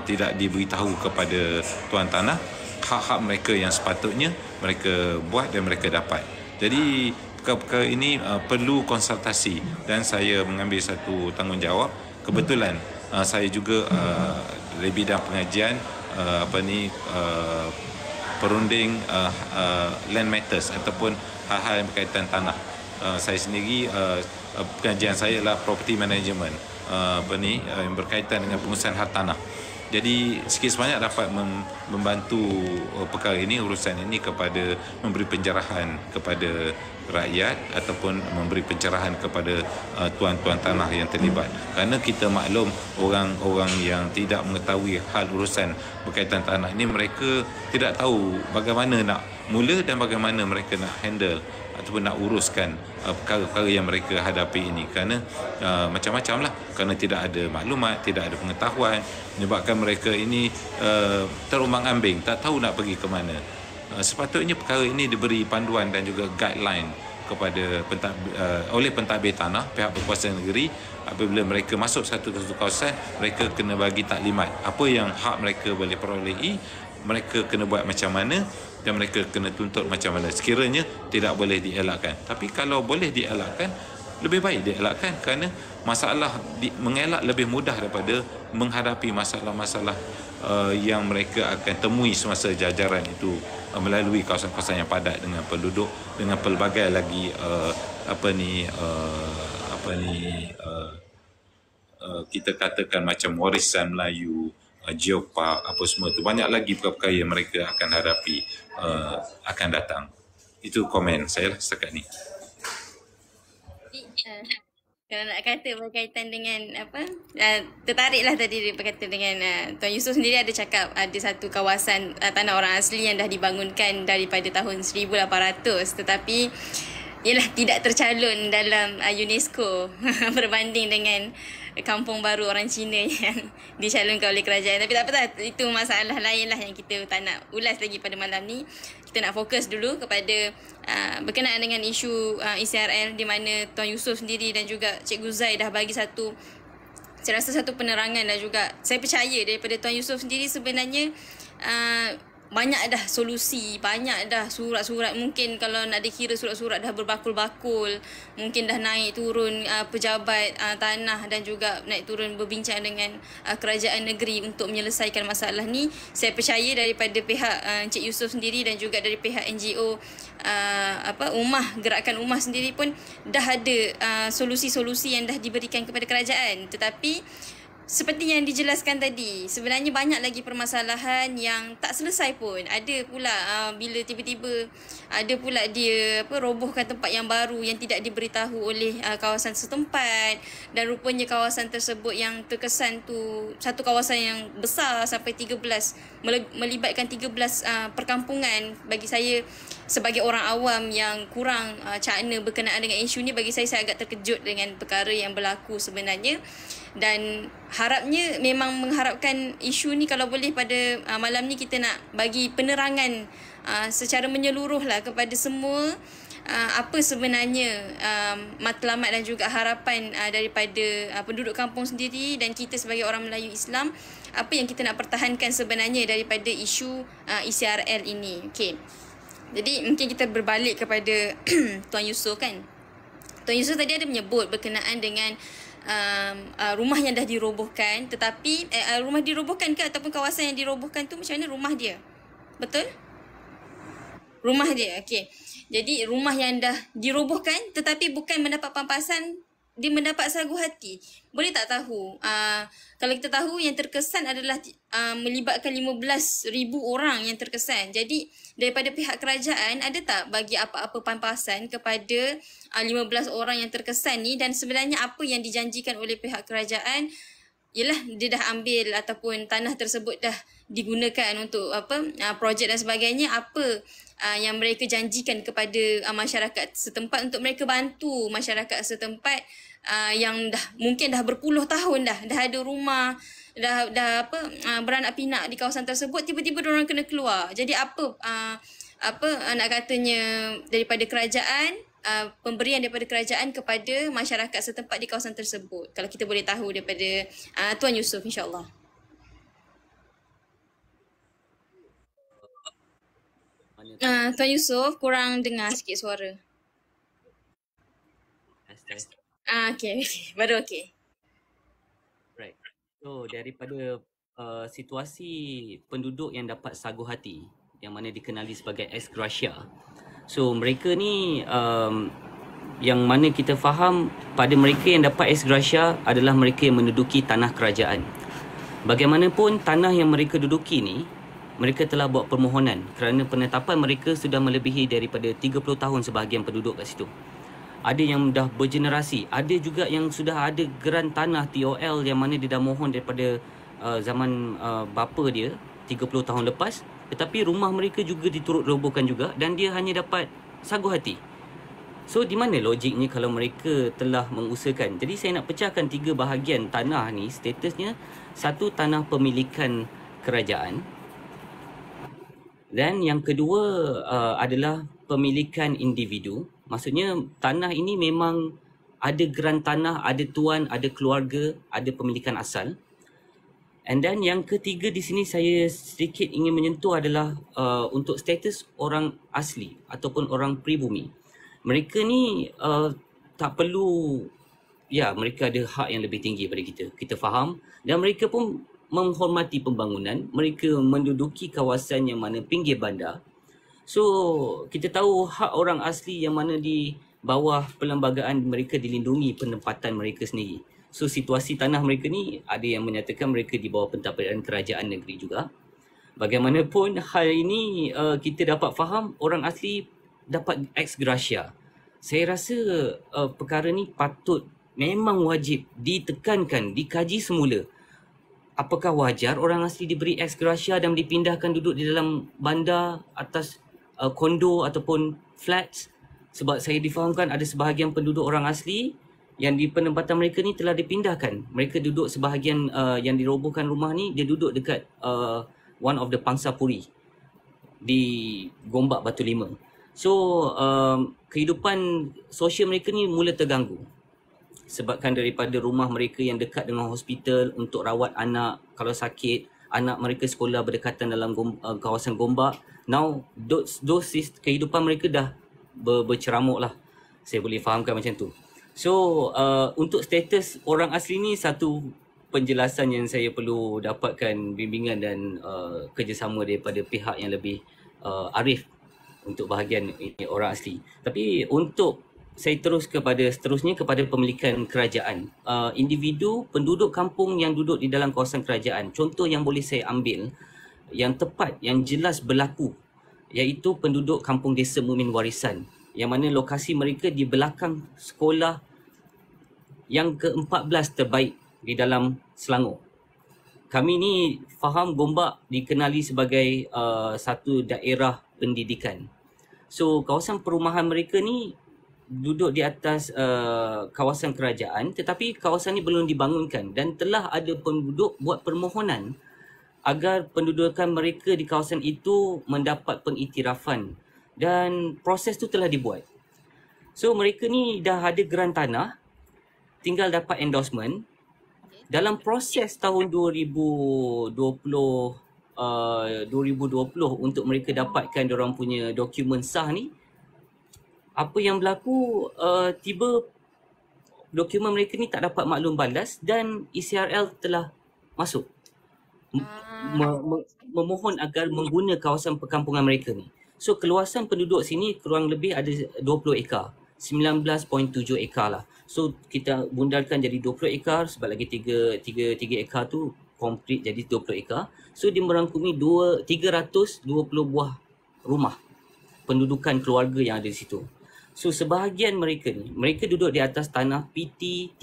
tidak diberitahu kepada tuan tanah, hak-hak mereka yang sepatutnya mereka buat dan mereka dapat. Jadi perkara-perkara ini perlu konsultasi, dan saya mengambil satu tanggungjawab. Kebetulan saya juga dari bidang pengajian perunding land matters ataupun hal-hal yang berkaitan tanah. Saya sendiri pengajian saya adalah property management, yang berkaitan dengan pengurusan hak tanah. Jadi sikit sebanyak dapat membantu perkara ini, urusan ini, kepada memberi pencerahan kepada rakyat ataupun memberi pencerahan kepada tuan-tuan tanah yang terlibat. Kerana kita maklum, orang-orang yang tidak mengetahui hal urusan berkaitan tanah ini, mereka tidak tahu bagaimana nak mula dan bagaimana mereka nak handle ataupun nak uruskan perkara-perkara yang mereka hadapi ini. Kerana macam-macam lah, kerana tidak ada maklumat, tidak ada pengetahuan, menyebabkan mereka ini terumbang-ambing, tak tahu nak pergi ke mana. Sepatutnya perkara ini diberi panduan dan juga guideline kepada oleh pentadbir tanah, pihak berkuasa negeri. Apabila mereka masuk satu kawasan, mereka kena bagi taklimat apa yang hak mereka boleh perolehi, mereka kena buat macam mana, dan mereka kena tuntut macam mana. Sekiranya tidak boleh dielakkan, tapi kalau boleh dielakkan, lebih baik dielakkan, kerana masalah mengelak lebih mudah daripada menghadapi masalah-masalah yang mereka akan temui semasa jajaran itu melalui kawasan-kawasan yang padat dengan penduduk, dengan pelbagai lagi kita katakan macam warisan Melayu, geopark, apa semua itu. Banyak lagi perkara yang mereka akan hadapi akan datang. Itu komen saya lah setakat ni.
Kalau nak kata berkaitan dengan tertariklah tadi dia berkaitan dengan Tuan Yusof sendiri ada cakap ada satu kawasan tanah orang asli yang dah dibangunkan daripada tahun 1800, tetapi ialah tidak tercalon dalam UNESCO berbanding dengan kampung baru orang Cina yang dicalonkan oleh kerajaan. Tapi tak apa, itu masalah lain lah yang kita tak nak ulas lagi pada malam ni. Kita nak fokus dulu kepada berkenaan dengan isu ECRL, di mana Tuan Yusof sendiri dan juga Cikgu Zai dah bagi satu, saya rasa satu penerangan, dan juga saya percaya daripada Tuan Yusof sendiri sebenarnya banyak dah solusi, banyak dah surat-surat. Mungkin kalau nak dikira surat-surat dah berbakul-bakul, mungkin dah naik turun pejabat tanah dan juga naik turun berbincang dengan kerajaan negeri untuk menyelesaikan masalah ni. Saya percaya daripada pihak Encik Yusof sendiri dan juga dari pihak NGO Gerakan Ummah sendiri pun dah ada solusi-solusi yang dah diberikan kepada kerajaan. Tetapi seperti yang dijelaskan tadi, sebenarnya banyak lagi permasalahan yang tak selesai pun. Ada pula bila tiba-tiba ada pula dia robohkan tempat yang baru yang tidak diberitahu oleh kawasan setempat, dan rupanya kawasan tersebut yang terkesan tu satu kawasan yang besar sampai 13, melibatkan 13 perkampungan. Bagi saya sebagai orang awam yang kurang cakna berkenaan dengan isu ni, bagi saya agak terkejut dengan perkara yang berlaku sebenarnya. Dan harapnya, memang mengharapkan isu ni kalau boleh pada malam ni kita nak bagi penerangan secara menyeluruh lah kepada semua apa sebenarnya matlamat dan juga harapan daripada penduduk kampung sendiri dan kita sebagai orang Melayu Islam, apa yang kita nak pertahankan sebenarnya daripada isu ECRL ini. Okey. Jadi mungkin kita berbalik kepada Tuan Yusof kan. Tuan Yusof tadi ada menyebut berkenaan dengan rumah yang dah dirobohkan, tetapi rumah dirobohkan ke ataupun kawasan yang dirobohkan tu macam mana rumah dia? Betul? Rumah dia, okey. Jadi rumah yang dah dirobohkan tetapi bukan mendapat pampasan, dia mendapat sagu hati. Boleh tak tahu? Kalau kita tahu yang terkesan adalah melibatkan 15,000 orang yang terkesan. Jadi daripada pihak kerajaan ada tak bagi apa-apa pampasan kepada 15 orang yang terkesan ni, dan sebenarnya apa yang dijanjikan oleh pihak kerajaan ialah dia dah ambil ataupun tanah tersebut dah digunakan untuk projek dan sebagainya, apa yang mereka janjikan kepada masyarakat setempat untuk mereka bantu masyarakat setempat yang mungkin dah berpuluh tahun dah ada rumah, dah beranak pinak di kawasan tersebut, tiba-tiba diorang kena keluar. Jadi apa nak katanya daripada kerajaan, pemberian daripada kerajaan kepada masyarakat setempat di kawasan tersebut, kalau kita boleh tahu daripada Tuan Yusof, insya-Allah. Tuan Yusof, kurang dengar sikit suara. Okay. Baru okay.
Right. So daripada situasi penduduk yang dapat sagu hati, yang mana dikenali sebagai ex gratia. So mereka ni yang mana kita faham pada mereka yang dapat ex gratia adalah mereka yang menduduki tanah kerajaan. Bagaimanapun tanah yang mereka duduki ni, mereka telah buat permohonan kerana penetapan mereka sudah melebihi daripada 30 tahun sebahagian penduduk kat situ. Ada yang dah bergenerasi, ada juga yang sudah ada geran tanah TOL yang mana dia dah mohon daripada zaman bapa dia 30 tahun lepas, tetapi rumah mereka juga diturut robohkan juga dan dia hanya dapat sagu hati. So di mana logiknya kalau mereka telah mengusahakan? Jadi saya nak pecahkan 3 bahagian tanah ni, statusnya. Satu, tanah pemilikan kerajaan. Dan yang kedua adalah pemilikan individu. Maksudnya tanah ini memang ada geran tanah, ada tuan, ada keluarga, ada pemilikan asal. And then yang ketiga di sini saya sedikit ingin menyentuh adalah untuk status orang asli ataupun orang pribumi. Mereka ni tak perlu, ya mereka ada hak yang lebih tinggi daripada kita. Kita faham, dan mereka pun menghormati pembangunan. Mereka menduduki kawasan yang mana pinggir bandar. So kita tahu hak orang asli yang mana di bawah perlembagaan mereka dilindungi penempatan mereka sendiri. So situasi tanah mereka ni ada yang menyatakan mereka di bawah pentadbiran kerajaan negeri juga. Bagaimanapun hal ini kita dapat faham orang asli dapat ex gratia. Saya rasa perkara ni patut, memang wajib ditekankan, dikaji semula. Apakah wajar orang asli diberi ex gratia dan dipindahkan duduk di dalam bandar atas kondo ataupun flats? Sebab saya difahamkan ada sebahagian penduduk orang asli yang di penempatan mereka ni telah dipindahkan. Mereka duduk sebahagian yang dirobohkan rumah ni, dia duduk dekat one of the pangsa puri di Gombak Batu Lima. So kehidupan sosial mereka ni mula terganggu sebabkan daripada rumah mereka yang dekat dengan hospital untuk rawat anak kalau sakit, anak mereka sekolah berdekatan dalam kawasan Gombak. Now those kehidupan mereka dah berceramuk lah. Saya boleh fahamkan macam tu. So untuk status orang asli ni, satu penjelasan yang saya perlu dapatkan bimbingan dan kerjasama daripada pihak yang lebih arif untuk bahagian orang asli. Tapi untuk saya seterusnya kepada pemilikan kerajaan. Individu penduduk kampung yang duduk di dalam kawasan kerajaan. Contoh yang boleh saya ambil yang tepat, yang jelas berlaku, iaitu penduduk kampung Desa Mumin Warisan, yang mana lokasi mereka di belakang sekolah yang ke-14 terbaik di dalam Selangor. Kami ni faham Gombak dikenali sebagai satu daerah pendidikan. So kawasan perumahan mereka ni duduk di atas kawasan kerajaan, tetapi kawasan ni belum dibangunkan dan telah ada penduduk buat permohonan agar pendudukan mereka di kawasan itu mendapat pengiktirafan, dan proses tu telah dibuat. So mereka ni dah ada geran tanah, tinggal dapat endorsement. Dalam proses tahun 2020 untuk mereka dapatkan diorang punya dokumen sah ni, apa yang berlaku, tiba dokumen mereka ni tak dapat maklum balas dan ECRL telah masuk memohon agar mengguna kawasan perkampungan mereka ni. So keluasan penduduk sini kurang lebih ada 20 ekar, 19.7 ekar lah. So kita bundarkan jadi 20 ekar sebab lagi 3 ekar tu komplit jadi 20 ekar. So dia merangkumi 320 buah rumah pendudukan keluarga yang ada di situ. So sebahagian mereka ni, mereka duduk di atas tanah PT3.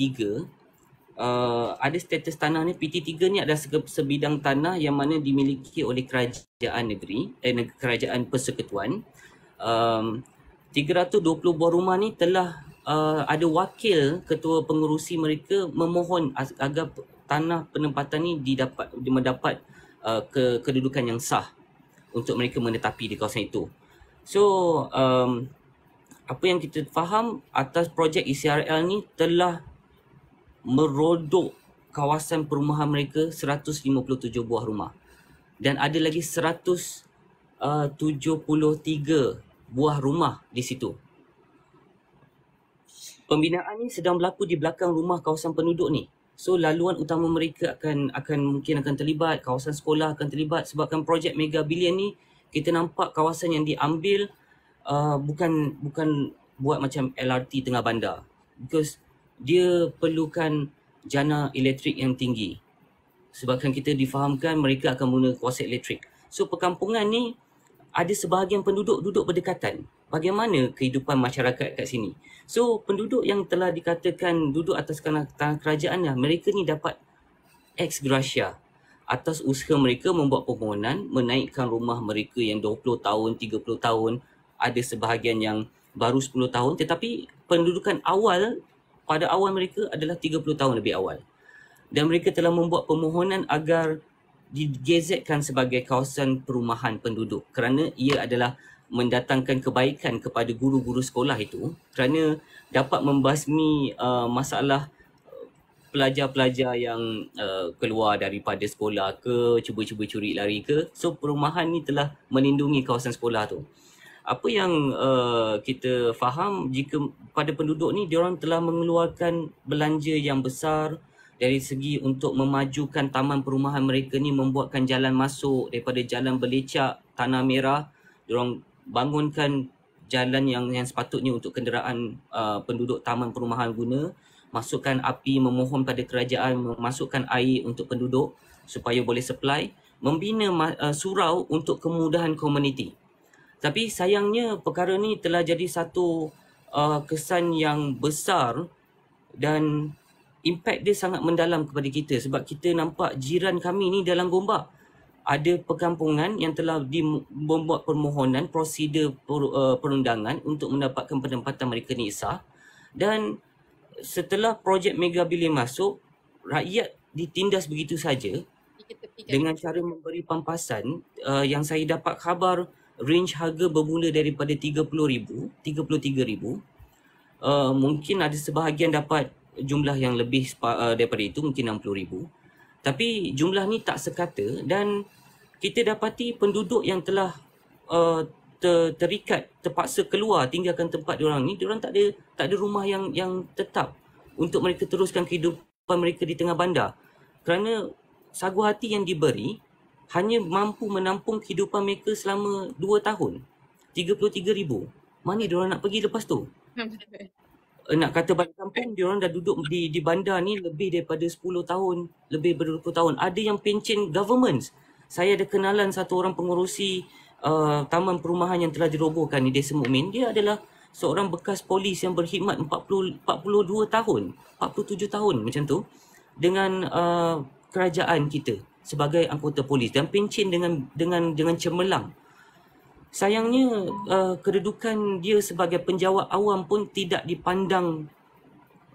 Ada status tanah ni, PT3 ni adalah sebidang tanah yang mana dimiliki oleh kerajaan negeri, kerajaan persekutuan. 320 buah rumah ni telah ada wakil ketua pengerusi mereka memohon agar tanah penempatan ni mendapat kedudukan yang sah untuk mereka menetapi di kawasan itu. So apa yang kita faham atas projek ECRL ni telah merodok kawasan perumahan mereka 157 buah rumah dan ada lagi 173 buah rumah di situ. Pembinaan ni sedang berlaku di belakang rumah kawasan penduduk ni. So laluan utama mereka mungkin akan terlibat, kawasan sekolah akan terlibat sebabkan projek Mega Billion ni kita nampak kawasan yang diambil bukan buat macam LRT tengah bandar, because dia perlukan jana elektrik yang tinggi sebabkan kita difahamkan mereka akan guna kuasa elektrik. So perkampungan ni ada sebahagian penduduk duduk berdekatan. Bagaimana kehidupan masyarakat kat sini? So penduduk yang telah dikatakan duduk atas tanah kerajaan lah, mereka ni dapat ex gratia atas usaha mereka membuat permohonan menaikkan rumah mereka yang 20 tahun, 30 tahun, ada sebahagian yang baru 10 tahun, tetapi pendudukan awal pada awal mereka adalah 30 tahun lebih awal. Dan mereka telah membuat permohonan agar digazetkan sebagai kawasan perumahan penduduk kerana ia adalah mendatangkan kebaikan kepada guru-guru sekolah itu kerana dapat membasmi masalah pelajar-pelajar yang keluar daripada sekolah ke, cuba-cuba curi lari ke. So perumahan ni telah melindungi kawasan sekolah tu. Apa yang kita faham, jika pada penduduk ni diorang telah mengeluarkan belanja yang besar dari segi untuk memajukan taman perumahan mereka ni, membuatkan jalan masuk daripada jalan Belecak, Tanah Merah, diorang bangunkan jalan yang sepatutnya untuk kenderaan penduduk taman perumahan guna, masukkan api, memohon pada kerajaan memasukkan air untuk penduduk supaya boleh supply, membina surau untuk kemudahan komuniti. Tapi sayangnya perkara ni telah jadi satu kesan yang besar dan impak dia sangat mendalam kepada kita sebab kita nampak jiran kami ni dalam gombak. Ada perkampungan yang telah membuat permohonan prosedur perundangan untuk mendapatkan penempatan mereka ni sah, dan setelah projek Mega Billion masuk, rakyat ditindas begitu saja dengan cara memberi pampasan yang saya dapat khabar range harga bermula daripada 30,000, 33,000. Mungkin ada sebahagian dapat jumlah yang lebih daripada itu, mungkin 60,000. Tapi jumlah ni tak sekata dan kita dapati penduduk yang telah terikat, terpaksa keluar tinggalkan tempat diorang ni, diorang tak ada rumah yang tetap untuk mereka teruskan kehidupan mereka di tengah bandar. Kerana sagu hati yang diberi hanya mampu menampung kehidupan mereka selama 2 tahun. 33,000. Mana diorang nak pergi lepas tu? Nak kata balik kampung, diorang dah duduk di bandar ni lebih daripada 10 tahun, lebih daripada 20 tahun. Ada yang pencen government. Saya ada kenalan satu orang pengurusi taman perumahan yang telah dirobohkan di Desa Mukmin. Dia adalah seorang bekas polis yang berkhidmat 42 tahun, 47 tahun macam tu dengan kerajaan kita sebagai anggota polis dan pencen dengan cemerlang. sayangnya kedudukan dia sebagai penjawat awam pun tidak dipandang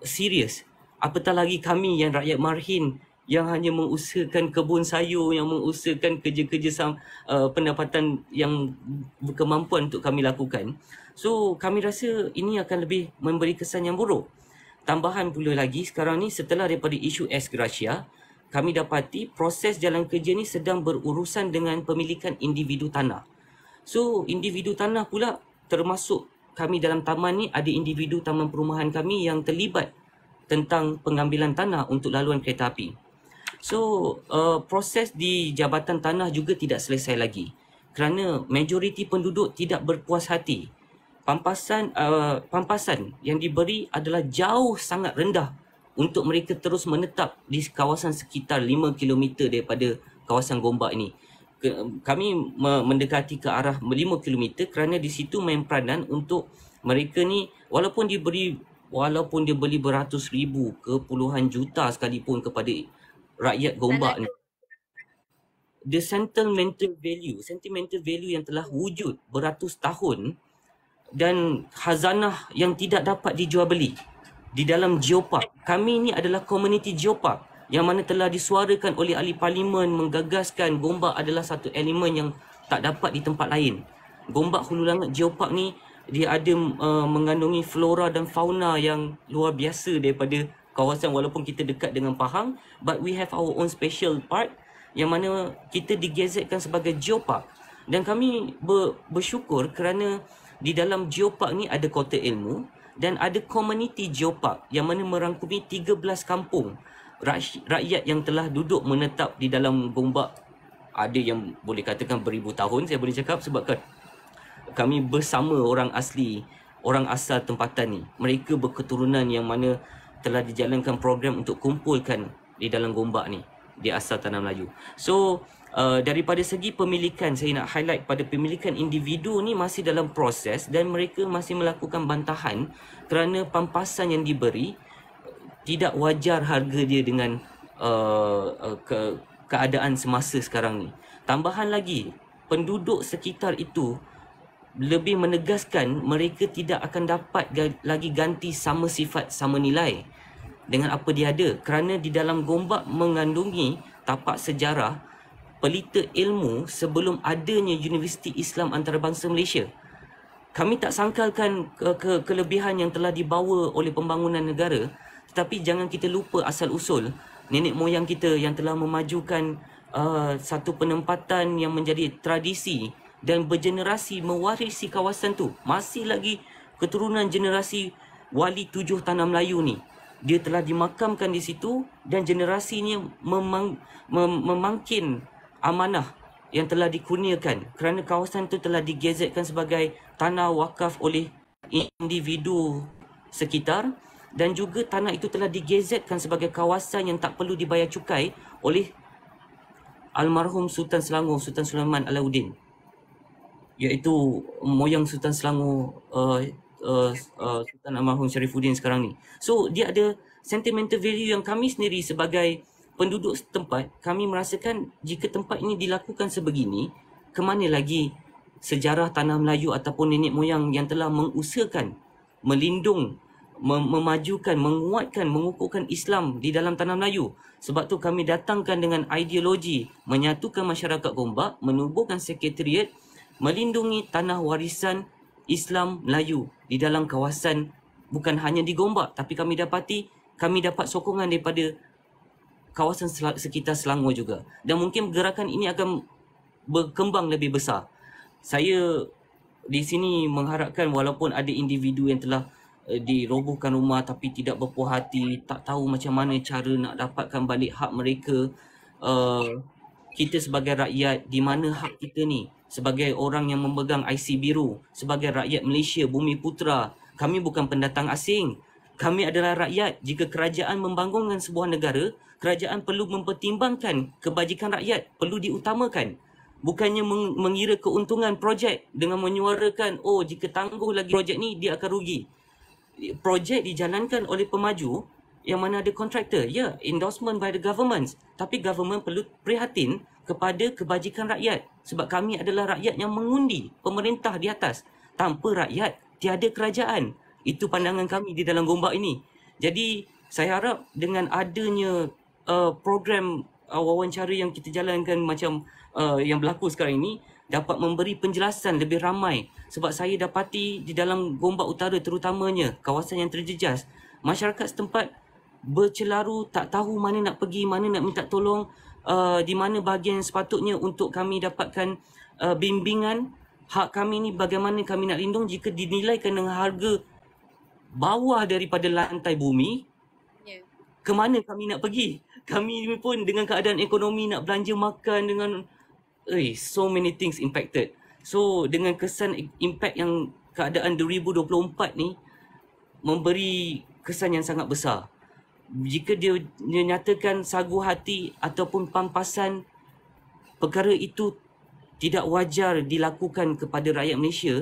serius. Apatah lagi kami yang rakyat marhin yang hanya mengusahakan kebun sayur, yang mengusahakan kerja-kerja pendapatan yang berkemampuan untuk kami lakukan. So kami rasa ini akan lebih memberi kesan yang buruk. Tambahan pula lagi sekarang ni setelah daripada isu ex gratia, kami dapati proses jalan kerja ni sedang berurusan dengan pemilikan individu tanah. So individu tanah pula termasuk kami dalam taman ni ada individu taman perumahan kami yang terlibat tentang pengambilan tanah untuk laluan kereta api. So proses di Jabatan Tanah juga tidak selesai lagi kerana majoriti penduduk tidak berpuas hati. Pampasan yang diberi adalah jauh sangat rendah untuk mereka terus menetap di kawasan sekitar 5 km daripada kawasan Gombak ini. Kami mendekati ke arah 5 km kerana di situ main peranan untuk mereka ni walaupun dia beli beratus ribu ke puluhan juta sekalipun kepada rakyat Gombak ni, the sentimental value yang telah wujud beratus tahun dan khazanah yang tidak dapat dijual beli di dalam geopark. Kami ni adalah komuniti geopark yang mana telah disuarakan oleh ahli parlimen menggagaskan Gombak adalah satu elemen yang tak dapat di tempat lain. Gombak Hulu Langat Geopark ni dia ada mengandungi flora dan fauna yang luar biasa daripada kawasan walaupun kita dekat dengan Pahang, but we have our own special part yang mana kita digazetkan sebagai geopark. Dan kami bersyukur kerana di dalam geopark ni ada kota ilmu dan ada komuniti geopark yang mana merangkumi 13 kampung rakyat yang telah duduk menetap di dalam Gombak. Ada yang boleh katakan beribu tahun saya boleh cakap sebab kami bersama orang asal tempatan ni. Mereka berketurunan yang mana telah dijalankan program untuk kumpulkan di dalam Gombak ni di asal Tanah Melayu. So daripada segi pemilikan, saya nak highlight pada pemilikan individu ni masih dalam proses dan mereka masih melakukan bantahan kerana pampasan yang diberi tidak wajar harga dia dengan keadaan semasa sekarang ni. Tambahan lagi, penduduk sekitar itu lebih menegaskan mereka tidak akan dapat lagi ganti sama sifat sama nilai dengan apa dia ada kerana di dalam Gombak mengandungi tapak sejarah pelita ilmu sebelum adanya Universiti Islam Antarabangsa Malaysia. Kami tak sangkalkan kelebihan yang telah dibawa oleh pembangunan negara, tetapi jangan kita lupa asal usul nenek moyang kita yang telah memajukan satu penempatan yang menjadi tradisi dan bergenerasi mewarisi kawasan tu. Masih lagi keturunan generasi wali 7 Tanah Melayu ni, dia telah dimakamkan di situ dan generasinya memangkin amanah yang telah dikurniakan kerana kawasan itu telah digazetkan sebagai tanah wakaf oleh individu sekitar dan juga tanah itu telah digazetkan sebagai kawasan yang tak perlu dibayar cukai oleh almarhum Sultan Selangor, Sultan Sulaiman Alauddin, iaitu moyang Sultan Selangor, Sultan almarhum Syarifuddin sekarang ni. So dia ada sentimental value yang kami sendiri sebagai penduduk setempat, kami merasakan jika tempat ini dilakukan sebegini, ke mana lagi sejarah Tanah Melayu ataupun nenek moyang yang telah mengusahakan melindung, memajukan, menguatkan, mengukuhkan Islam di dalam Tanah Melayu. Sebab tu kami datangkan dengan ideologi menyatukan masyarakat Gombak, menubuhkan sekretariat, melindungi tanah warisan Islam Melayu di dalam kawasan, bukan hanya di Gombak, tapi kami dapat sokongan daripada kawasan sekitar Selangor juga. Dan mungkin gerakan ini akan berkembang lebih besar. Saya di sini mengharapkan walaupun ada individu yang telah dirobohkan rumah tapi tidak berpuas hati, tak tahu macam mana cara nak dapatkan balik hak mereka, kita sebagai rakyat, di mana hak kita ni sebagai orang yang memegang IC biru, sebagai rakyat Malaysia, Bumi Putera. Kami bukan pendatang asing. Kami adalah rakyat. Jika kerajaan membangunkan sebuah negara, kerajaan perlu mempertimbangkan kebajikan rakyat, perlu diutamakan. Bukannya mengira keuntungan projek dengan menyuarakan, oh jika tangguh lagi projek ni dia akan rugi. Projek dijalankan oleh pemaju yang mana ada kontraktor. Ya, endorsement by the government. Tapi government perlu prihatin kepada kebajikan rakyat. Sebab kami adalah rakyat yang mengundi pemerintah di atas. Tanpa rakyat, tiada kerajaan. Itu pandangan kami di dalam Gombak ini. Jadi, saya harap dengan adanya program wawancara yang kita jalankan macam yang berlaku sekarang ini, dapat memberi penjelasan lebih ramai. Sebab saya dapati di dalam Gombak Utara terutamanya, kawasan yang terjejas, masyarakat setempat bercelaru, tak tahu mana nak pergi, mana nak minta tolong, di mana bahagian sepatutnya untuk kami dapatkan bimbingan. Hak kami ni bagaimana kami nak lindung jika dinilaikan dengan harga bawah daripada lantai bumi.
Ya.
Ke mana kami nak pergi? Kami ni pun dengan keadaan ekonomi nak belanja makan dengan so many things impacted. So dengan kesan impact yang keadaan 2024 ni memberi kesan yang sangat besar. Jika dia nyatakan sagu hati ataupun pampasan, perkara itu tidak wajar dilakukan kepada rakyat Malaysia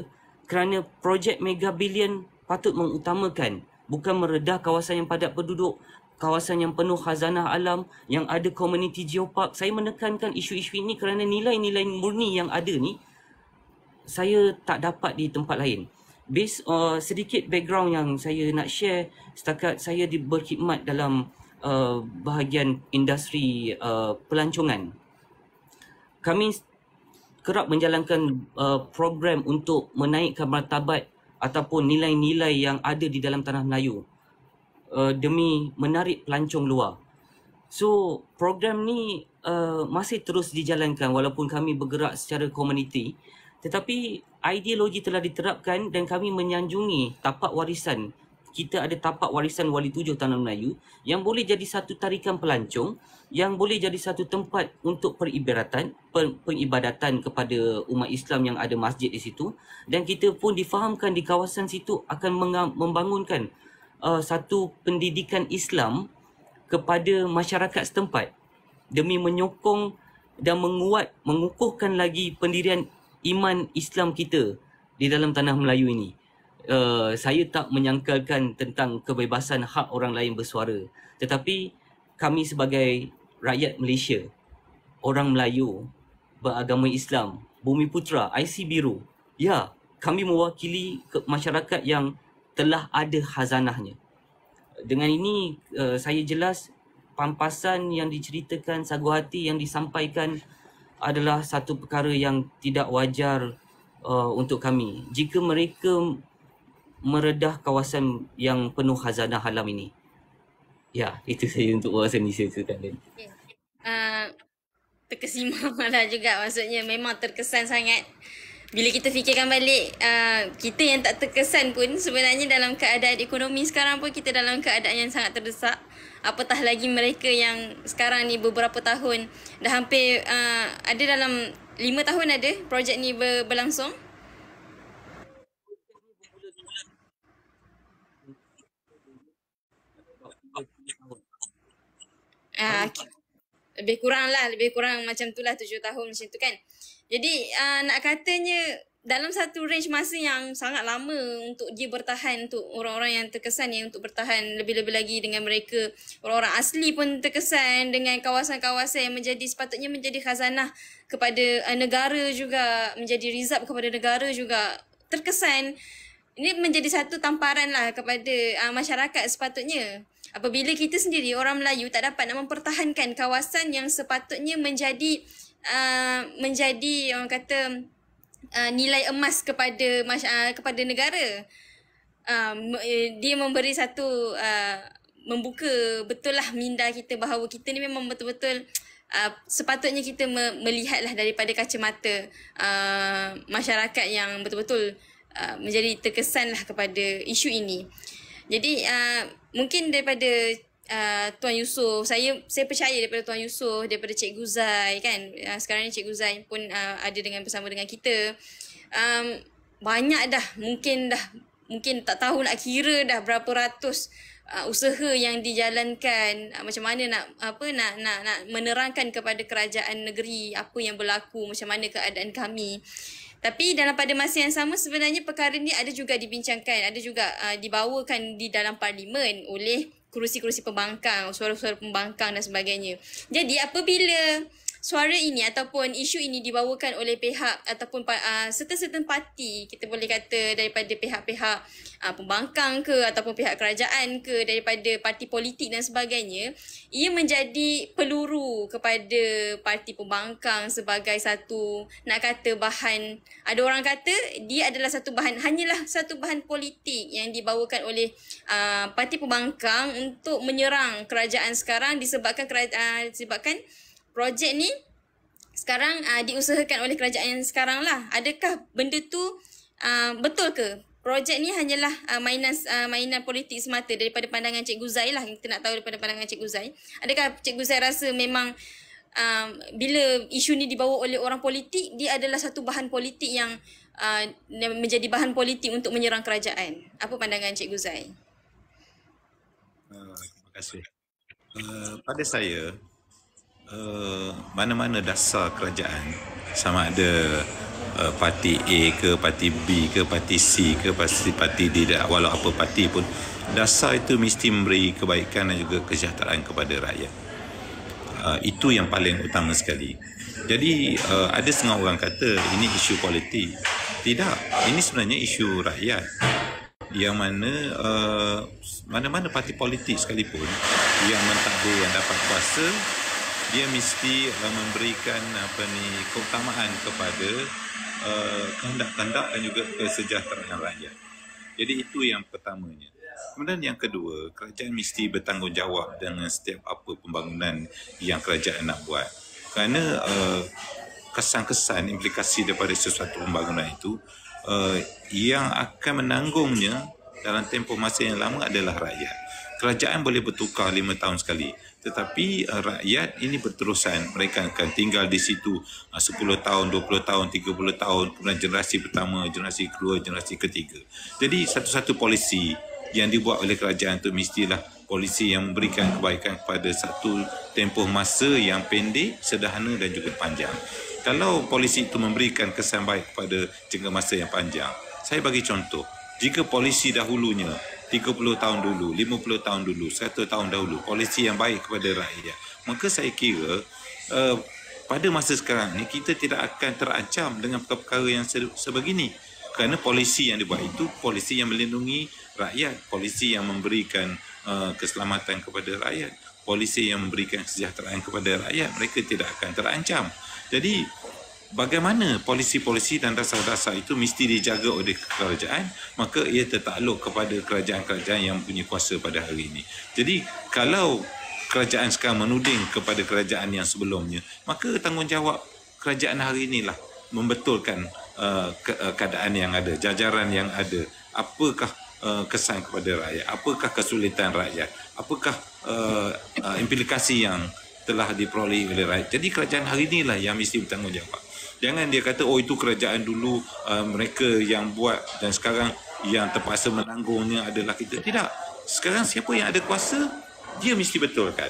kerana projek mega bilion patut mengutamakan bukan meredah kawasan yang padat penduduk, kawasan yang penuh khazanah alam, yang ada community geopark. Saya menekankan isu-isu ini kerana nilai-nilai murni yang ada ni saya tak dapat di tempat lain. Based sedikit background yang saya nak share, setakat saya berkhidmat dalam bahagian industri pelancongan. Kami kerap menjalankan program untuk menaikkan martabat ataupun nilai-nilai yang ada di dalam tanah Melayu demi menarik pelancong luar. So program ni masih terus dijalankan walaupun kami bergerak secara komuniti, tetapi ideologi telah diterapkan dan kami menyanjungi tapak warisan. Kita ada tapak warisan Wali Tujuh Tanah Melayu yang boleh jadi satu tarikan pelancong, yang boleh jadi satu tempat untuk peribadatan kepada umat Islam yang ada masjid di situ, dan kita pun difahamkan di kawasan situ akan membangunkan satu pendidikan Islam kepada masyarakat setempat demi menyokong dan mengukuhkan lagi pendirian iman Islam kita di dalam tanah Melayu ini. Saya tak menyangkalkan tentang kebebasan hak orang lain bersuara, tetapi kami sebagai rakyat Malaysia, orang Melayu beragama Islam, Bumi Putera, IC Biru, ya, kami mewakili masyarakat yang telah ada khazanahnya. Dengan ini saya jelas pampasan yang diceritakan, sagu hati yang disampaikan adalah satu perkara yang tidak wajar untuk kami. Jika mereka meredah kawasan yang penuh khazanah alam ini. Ya, itu saya untuk wawasan ni saya ceritakan.
Terkesima lah juga, maksudnya memang terkesan sangat. Bila kita fikirkan balik, kita yang tak terkesan pun sebenarnya dalam keadaan ekonomi sekarang pun kita dalam keadaan yang sangat terdesak. Apatah lagi mereka yang sekarang ni beberapa tahun, dah hampir ada dalam 5 tahun ada projek ni berlangsung. Lebih kurang macam tu lah, 7 tahun macam tu kan. Jadi nak katanya dalam satu range masa yang sangat lama untuk dia bertahan, untuk orang-orang yang terkesan ni untuk bertahan, lebih-lebih lagi dengan mereka, orang-orang asli pun terkesan dengan kawasan-kawasan yang sepatutnya menjadi khazanah kepada negara juga, menjadi rizab kepada negara juga, terkesan. Ini menjadi satu tamparan lah kepada masyarakat sepatutnya. Apabila kita sendiri orang Melayu tak dapat nak mempertahankan kawasan yang sepatutnya menjadi orang kata nilai emas kepada negara, dia memberi satu membuka betul lah minda kita bahawa kita ni memang betul-betul sepatutnya kita melihatlah daripada kacamata masyarakat yang betul-betul menjadi terkesan lah kepada isu ini. Jadi mungkin daripada Tuan Yusof, saya percaya daripada Tuan Yusof, daripada Cikgu Zai kan, sekarang ni Cikgu Zai pun ada bersama dengan kita, banyak dah, mungkin tak tahu nak kira dah berapa ratus usaha yang dijalankan, macam mana nak menerangkan kepada kerajaan negeri apa yang berlaku, macam mana keadaan kami. Tapi pada masa yang sama sebenarnya perkara ni ada juga dibincangkan, ada juga dibawakan di dalam parlimen oleh kerusi-kerusi pembangkang, suara-suara pembangkang dan sebagainya. Jadi apabila suara ini ataupun isu ini dibawakan oleh pihak ataupun certain parti, kita boleh kata daripada pihak-pihak pembangkang ke ataupun pihak kerajaan ke, daripada parti politik dan sebagainya, ia menjadi peluru kepada parti pembangkang sebagai satu, nak kata bahan, ada orang kata dia adalah satu bahan, hanyalah satu bahan politik yang dibawakan oleh parti pembangkang untuk menyerang kerajaan sekarang disebabkan projek ni sekarang diusahakan oleh kerajaan yang sekarang lah. Adakah benda tu betul ke? Projek ni hanyalah mainan politik semata daripada pandangan Cikgu Zai lah. Kita nak tahu daripada pandangan Cikgu Zai. Adakah Cikgu Zai rasa memang bila isu ni dibawa oleh orang politik, dia adalah satu bahan politik yang menjadi bahan politik untuk menyerang kerajaan? Apa pandangan Cikgu Zai?
Terima kasih. Pada saya, mana-mana dasar kerajaan, sama ada parti A ke, parti B ke, parti C ke, parti D, walau apa parti pun, dasar itu mesti memberi kebaikan dan juga kesejahteraan kepada rakyat. Itu yang paling utama sekali. Jadi ada setengah orang kata ini isu politik. Tidak, ini sebenarnya isu rakyat. Yang mana mana-mana parti politik sekalipun yang mentadbir, yang dapat kuasa, dia mesti memberikan keutamaan kepada kehendak-kehendak dan juga kesejahteraan rakyat. Jadi itu yang pertamanya. Kemudian yang kedua, kerajaan mesti bertanggungjawab dengan setiap apa pembangunan yang kerajaan nak buat. Kerana kesan-kesan, implikasi daripada sesuatu pembangunan itu, yang akan menanggungnya dalam tempoh masa yang lama adalah rakyat. Kerajaan boleh bertukar 5 tahun sekali, tetapi rakyat ini berterusan. Mereka akan tinggal di situ 10 tahun, 20 tahun, 30 tahun, kemudian generasi pertama, generasi kedua, generasi ketiga. Jadi satu-satu polisi yang dibuat oleh kerajaan itu mestilah polisi yang memberikan kebaikan kepada satu tempoh masa yang pendek, sederhana dan juga panjang. Kalau polisi itu memberikan kesan baik kepada jangka masa yang panjang, saya bagi contoh, jika polisi dahulunya 30 tahun dulu, 50 tahun dulu, 100 tahun dahulu, polisi yang baik kepada rakyat, maka saya kira pada masa sekarang ni kita tidak akan terancam dengan perkara-perkara yang sebegini. Kerana polisi yang dibuat itu polisi yang melindungi rakyat, polisi yang memberikan keselamatan kepada rakyat, polisi yang memberikan kesejahteraan kepada rakyat, mereka tidak akan terancam. Jadi bagaimana polisi-polisi dan dasar-dasar itu mesti dijaga oleh kerajaan, maka ia tertakluk kepada kerajaan-kerajaan yang mempunyai kuasa pada hari ini. Jadi kalau kerajaan sekarang menuding kepada kerajaan yang sebelumnya, maka tanggungjawab kerajaan hari inilah membetulkan keadaan yang ada, jajaran yang ada, apakah kesan kepada rakyat, apakah kesulitan rakyat, apakah implikasi yang telah diperoleh oleh rakyat. Jadi kerajaan hari inilah yang mesti bertanggungjawab. Jangan dia kata, oh itu kerajaan dulu, mereka yang buat dan sekarang yang terpaksa menanggungnya adalah kita. Tidak. Sekarang siapa yang ada kuasa, dia mesti betulkan.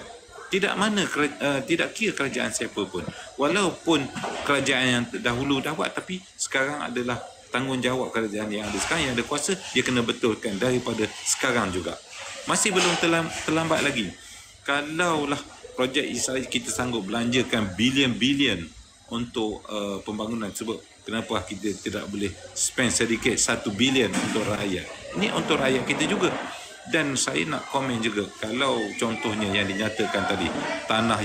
Tidak kira kerajaan siapa pun. Walaupun kerajaan yang dahulu dah buat, tapi sekarang adalah tanggungjawab kerajaan yang ada sekarang, yang ada kuasa, dia kena betulkan daripada sekarang juga. Masih belum terlambat lagi. Kalaulah projek Israel kita sanggup belanjakan bilion-bilion untuk pembangunan, sebab kenapa kita tidak boleh spend sedikit 1 bilion untuk rakyat. Ini untuk rakyat kita juga. Dan saya nak komen juga, kalau contohnya yang dinyatakan tadi, tanah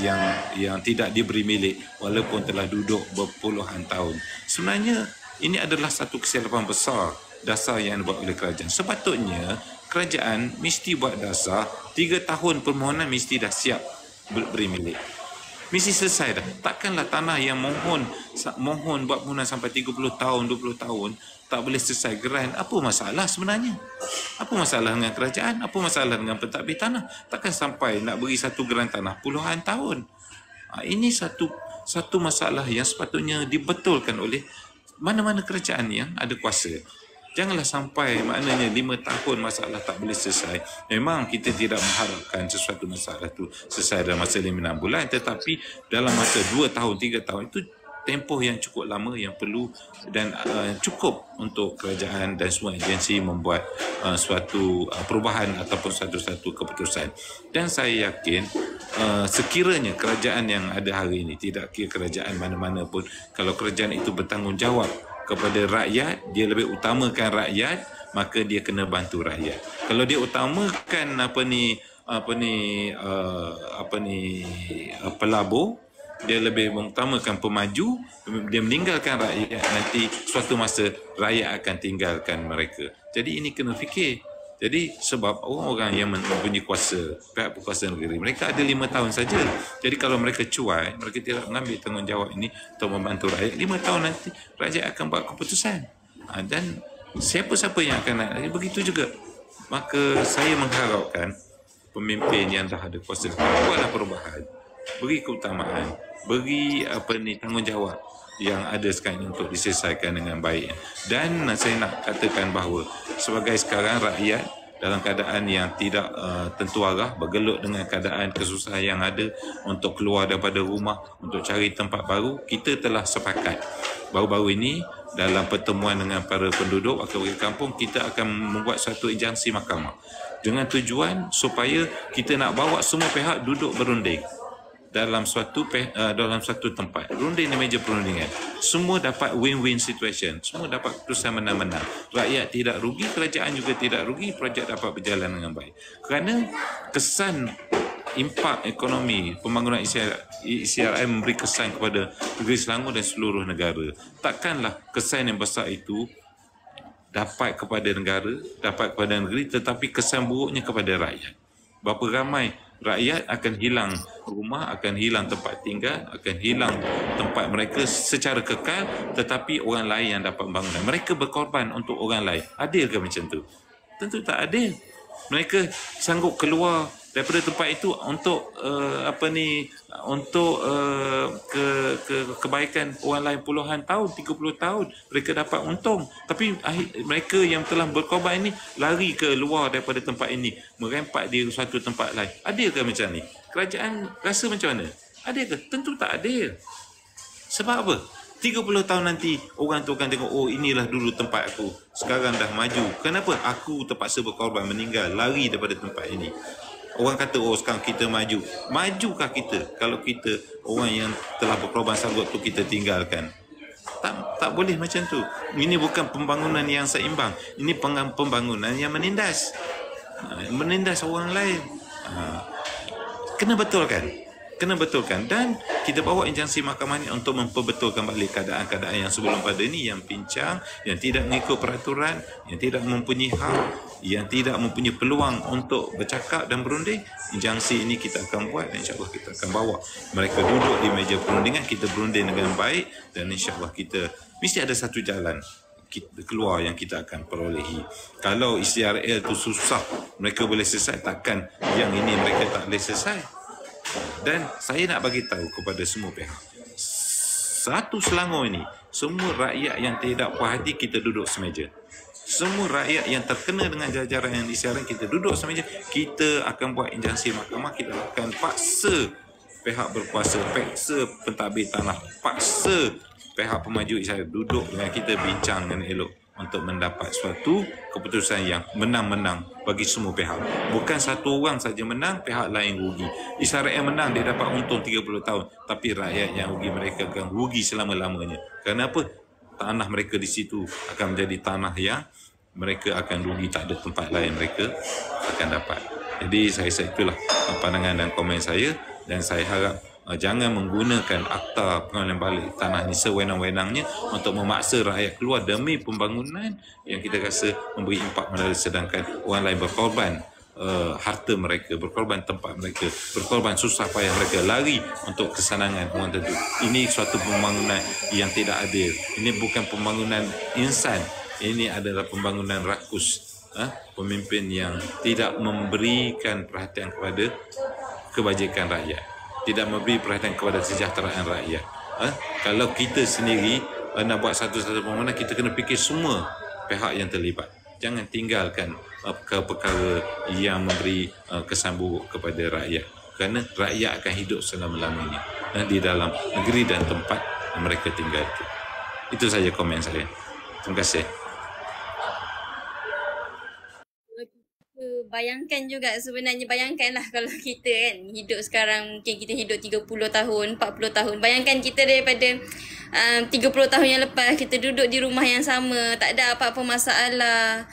yang tidak diberi milik walaupun telah duduk berpuluhan tahun, sebenarnya ini adalah satu kesilapan besar dasar yang dibuat oleh kerajaan. Sepatutnya kerajaan mesti buat dasar 3 tahun permohonan mesti dah siap beri milik. Mesti selesai dah. Takkanlah tanah yang mohon buat permohonan sampai 30 tahun, 20 tahun tak boleh selesai geran. Apa masalah sebenarnya? Apa masalah dengan kerajaan? Apa masalah dengan pentadbir tanah? Takkan sampai nak beri satu geran tanah puluhan tahun. Ini satu masalah yang sepatutnya dibetulkan oleh mana-mana kerajaan yang ada kuasa. Janganlah sampai maknanya 5 tahun masalah tak boleh selesai. Memang kita tidak mengharapkan sesuatu masalah itu selesai dalam masa 5-6 bulan, tetapi dalam masa 2 tahun, 3 tahun itu tempoh yang cukup lama yang perlu dan cukup untuk kerajaan dan semua agensi membuat suatu perubahan ataupun satu keputusan. Dan saya yakin sekiranya kerajaan yang ada hari ini, tidak kira kerajaan mana-mana pun, kalau kerajaan itu bertanggungjawab kepada rakyat, dia lebih utamakan rakyat, maka dia kena bantu rakyat. Kalau dia utamakan pelabur, dia lebih mengutamakan pemaju, dia meninggalkan rakyat, nanti suatu masa rakyat akan tinggalkan mereka. Jadi ini kena fikir. Jadi sebab orang-orang yang mempunyai kuasa, pihak berkuasa negeri, mereka ada 5 tahun saja. Jadi kalau mereka cuai, mereka tidak mengambil tanggungjawab ini untuk membantu rakyat, 5 tahun nanti rakyat akan buat keputusan. Dan siapa-siapa yang akan naik, begitu juga. Maka saya mengharapkan pemimpin yang dah ada kuasa, buatlah perubahan, beri keutamaan, beri tanggungjawab yang ada sekarang untuk diselesaikan dengan baik. Dan saya nak katakan bahawa sebagai sekarang rakyat dalam keadaan yang tidak tentu arah, bergelut dengan keadaan kesusahan yang ada untuk keluar daripada rumah, untuk cari tempat baru, kita telah sepakat baru-baru ini dalam pertemuan dengan para penduduk wakil-wakil kampung, kita akan membuat satu injunksi mahkamah dengan tujuan supaya kita nak bawa semua pihak duduk berunding dalam suatu tempat, runding di meja perundingan. Semua dapat win-win situation, semua dapat keputusan menang-menang. Rakyat tidak rugi, kerajaan juga tidak rugi, projek dapat berjalan dengan baik. Kerana kesan impak ekonomi pembangunan ECRI memberi kesan kepada negeri Selangor dan seluruh negara. Takkanlah kesan yang besar itu dapat kepada negara, dapat kepada negeri, tetapi kesan buruknya kepada rakyat. Berapa ramai rakyat akan hilang rumah, akan hilang tempat tinggal, akan hilang tempat mereka secara kekal, tetapi orang lain yang dapat bangunan. Mereka berkorban untuk orang lain. Adil ke macam tu? Tentu tak adil. Mereka sanggup keluar daripada tempat itu untuk kebaikan orang lain puluhan tahun, 30 tahun mereka dapat untung, tapi mereka yang telah berkorban ini lari ke luar daripada tempat ini, merempat di suatu tempat lain. Adil ke macam ni? Kerajaan rasa macam mana? Adil ke? Tentu tak adil. Sebab apa? 30 tahun nanti orang tu akan tengok, oh inilah dulu tempat aku, sekarang dah maju. Kenapa? Aku terpaksa berkorban, meninggal, lari daripada tempat ini. Orang kata, oh sekarang kita maju. Majukah kita kalau kita orang yang telah berkorban sanggup tu kita tinggalkan? Tak boleh macam tu. Ini bukan pembangunan yang seimbang. Ini pembangunan yang menindas. Menindas orang lain. Kena betulkan. Dan kita bawa injunksi mahkamah ini untuk memperbetulkan balik keadaan-keadaan yang sebelum pada ini, yang pincang, yang tidak mengikut peraturan, yang tidak mempunyai hak, yang tidak mempunyai peluang untuk bercakap dan berunding. Injunksi ini kita akan buat dan insyaAllah kita akan bawa mereka duduk di meja perundingan, kita berunding dengan baik, dan insyaAllah kita mesti ada satu jalan keluar yang kita akan perolehi. Kalau ECRL itu susah mereka boleh selesai, takkan yang ini mereka tak boleh selesai. Dan saya nak bagi tahu kepada semua pihak, satu Selangor ini, semua rakyat yang tidak puas hati kita duduk semeja. Semua rakyat yang terkena dengan jajaran yang disiarkan kita duduk semeja. Kita akan buat injunksi mahkamah, kita akan paksa pihak berkuasa, paksa pentadbir tanah, paksa pihak pemaju Israel duduk dengan kita, bincang dengan elok untuk mendapat suatu keputusan yang menang-menang bagi semua pihak. Bukan satu orang saja menang, pihak lain rugi. Israel menang, dia dapat untung 30 tahun, tapi rakyat yang rugi, mereka akan rugi selama-lamanya. Kenapa? Tanah mereka di situ akan menjadi tanah yang mereka akan rugi, tak ada tempat lain mereka akan dapat. Jadi saya itulah pandangan dan komen saya, dan saya harap jangan menggunakan akta pengambilan balik tanah ni sewenang-wenangnya untuk memaksa rakyat keluar demi pembangunan yang kita rasa memberi impak menarik, sedangkan orang lain berkorban harta mereka, berkorban tempat mereka, berkorban susah payah mereka lari untuk kesenangan orang tertentu. Ini suatu pembangunan yang tidak adil. Ini bukan pembangunan insan, ini adalah pembangunan rakus. Pemimpin yang tidak memberikan perhatian kepada kebajikan rakyat, tidak memberi perhatian kepada kesejahteraan rakyat. Kalau kita sendiri nak buat satu-satu pembangunan, kita kena fikir semua pihak yang terlibat. Jangan tinggalkan perkara yang memberi kesan buruk kepada rakyat. Kerana rakyat akan hidup selama-lamanya di dalam negeri dan tempat mereka tinggal. Itu saja komen saya. Terima kasih.
Bayangkan juga sebenarnya, bayangkanlah kalau kita kan hidup sekarang, mungkin kita hidup 30 tahun, 40 tahun. Bayangkan kita daripada 30 tahun yang lepas kita duduk di rumah yang sama, tak ada apa-apa masalah,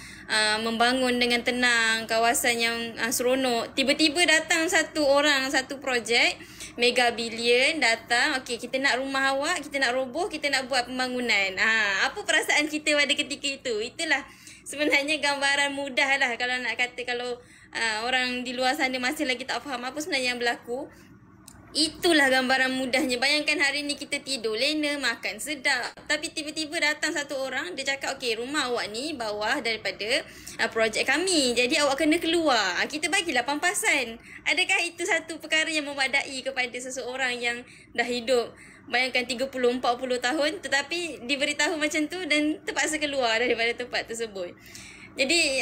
membangun dengan tenang, kawasan yang seronok. Tiba-tiba datang satu orang, satu projek Mega Billion datang, okey kita nak rumah awak, kita nak roboh, kita nak buat pembangunan. Apa perasaan kita pada ketika itu? Itulah sebenarnya gambaran mudah lah kalau nak kata, kalau orang di luar sana masih lagi tak faham apa sebenarnya yang berlaku. Itulah gambaran mudahnya. Bayangkan hari ni kita tidur lena, makan sedap, tapi tiba-tiba datang satu orang, dia cakap okey rumah awak ni bawah daripada projek kami, jadi awak kena keluar. Kita bagilah pampasan. Adakah itu satu perkara yang memadai kepada seseorang yang dah hidup, bayangkan 30-40 tahun, tetapi diberitahu macam tu dan terpaksa keluar daripada tempat tersebut. Jadi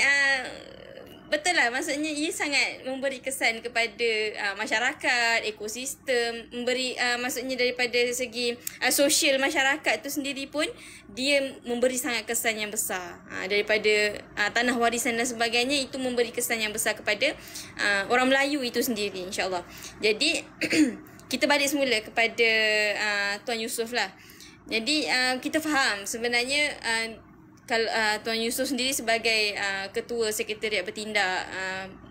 betul lah, maksudnya ia sangat memberi kesan kepada masyarakat, ekosistem, memberi maksudnya daripada segi sosial masyarakat tu sendiri pun dia memberi sangat kesan yang besar. Daripada tanah warisan dan sebagainya, itu memberi kesan yang besar kepada orang Melayu itu sendiri, insya-Allah. Jadi kita balik semula kepada Tuan Yusof lah. Jadi kita faham sebenarnya kalau Tuan Yusof sendiri sebagai ketua sekretariat bertindak,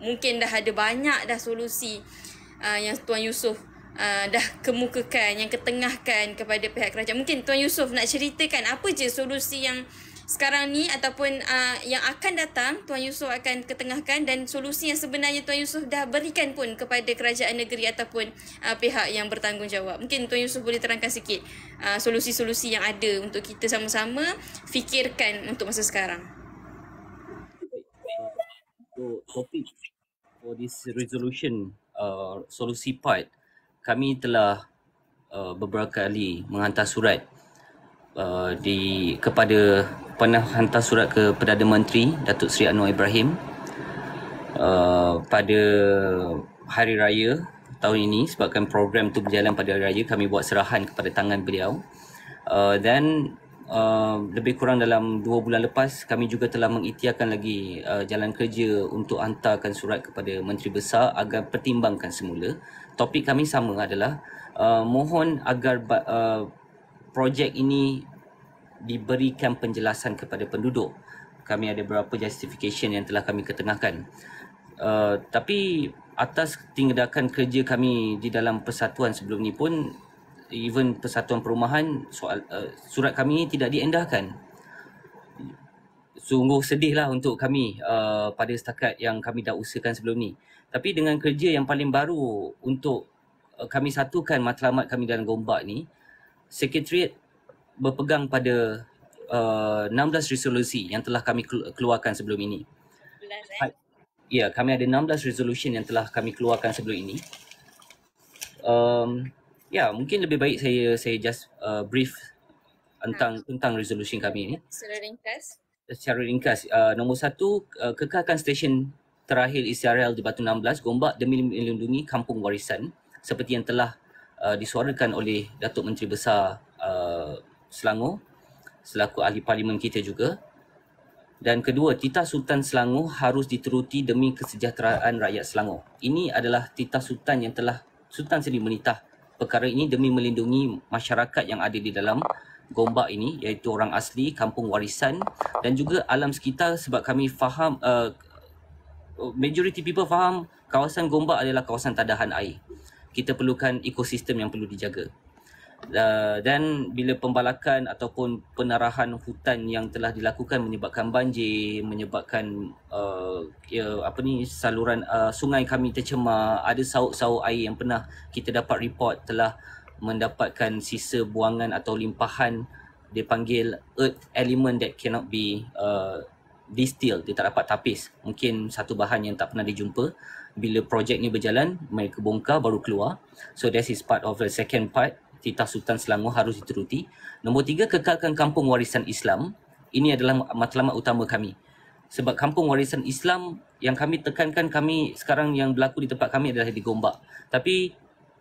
mungkin dah ada banyak dah solusi yang Tuan Yusof dah kemukakan, yang ketengahkan kepada pihak kerajaan. Mungkin Tuan Yusof nak ceritakan apa je solusi yang sekarang ni ataupun yang akan datang Tuan Yusof akan ketengahkan, dan solusi yang sebenarnya Tuan Yusof dah berikan pun kepada kerajaan negeri ataupun pihak yang bertanggungjawab. Mungkin Tuan Yusof boleh terangkan sikit solusi-solusi yang ada untuk kita sama-sama fikirkan untuk masa sekarang.
So, topik for this resolution solusi part, kami telah beberapa kali menghantar surat pernah hantar surat ke Perdana Menteri Datuk Seri Anwar Ibrahim pada Hari Raya tahun ini. Sebabkan program tu berjalan pada Hari Raya, kami buat serahan kepada tangan beliau, dan lebih kurang dalam 2 bulan lepas kami juga telah mengikhtiarkan lagi jalan kerja untuk hantarkan surat kepada Menteri Besar agar pertimbangkan semula. Topik kami sama adalah mohon agar projek ini diberikan penjelasan kepada penduduk. Kami ada beberapa justification yang telah kami ketengahkan. Tapi atas tindakan kerja kami di dalam persatuan sebelum ni pun, even Persatuan Perumahan, surat kami tidak diendahkan. Sungguh sedihlah untuk kami pada setakat yang kami dah usahakan sebelum ni. Tapi dengan kerja yang paling baru untuk kami satukan matlamat kami dalam Gombak ni, Sekretariat berpegang pada 16 resolusi yang telah kami keluarkan sebelum ini. Ya, kami ada 16 resolution yang telah kami keluarkan sebelum ini. Ya, mungkin lebih baik saya just brief tentang resolution kami ini. Secara ringkas. Nombor 1, kekalkan stesen terakhir ICRL di Batu 16 Gombak demi melindungi kampung warisan seperti yang telah disuarakan oleh Datuk Menteri Besar Selangor selaku ahli parlimen kita juga. Dan kedua, titah Sultan Selangor harus dituruti demi kesejahteraan rakyat Selangor. Ini adalah titah Sultan yang telah Sultan sendiri menitah perkara ini demi melindungi masyarakat yang ada di dalam Gombak ini, iaitu orang asli, kampung warisan dan juga alam sekitar. Sebab kami faham, majority people faham kawasan Gombak adalah kawasan tadahan air. Kita perlukan ekosistem yang perlu dijaga. Dan bila pembalakan ataupun penarahan hutan yang telah dilakukan menyebabkan banjir, menyebabkan saluran sungai kami tercemar, ada sauk-sauk air yang pernah kita dapat report telah mendapatkan sisa buangan atau limpahan, dipanggil earth element that cannot be distilled, dia tak dapat tapis. Mungkin satu bahan yang tak pernah dijumpa. Bila projek ni berjalan, mereka bongkar baru keluar. So that is part of the second part. Titah Sultan Selangor harus dituruti. Nombor 3, kekalkan kampung warisan Islam. Ini adalah matlamat utama kami. Sebab kampung warisan Islam yang kami tekankan, kami sekarang yang berlaku di tempat kami adalah di Gombak. Tapi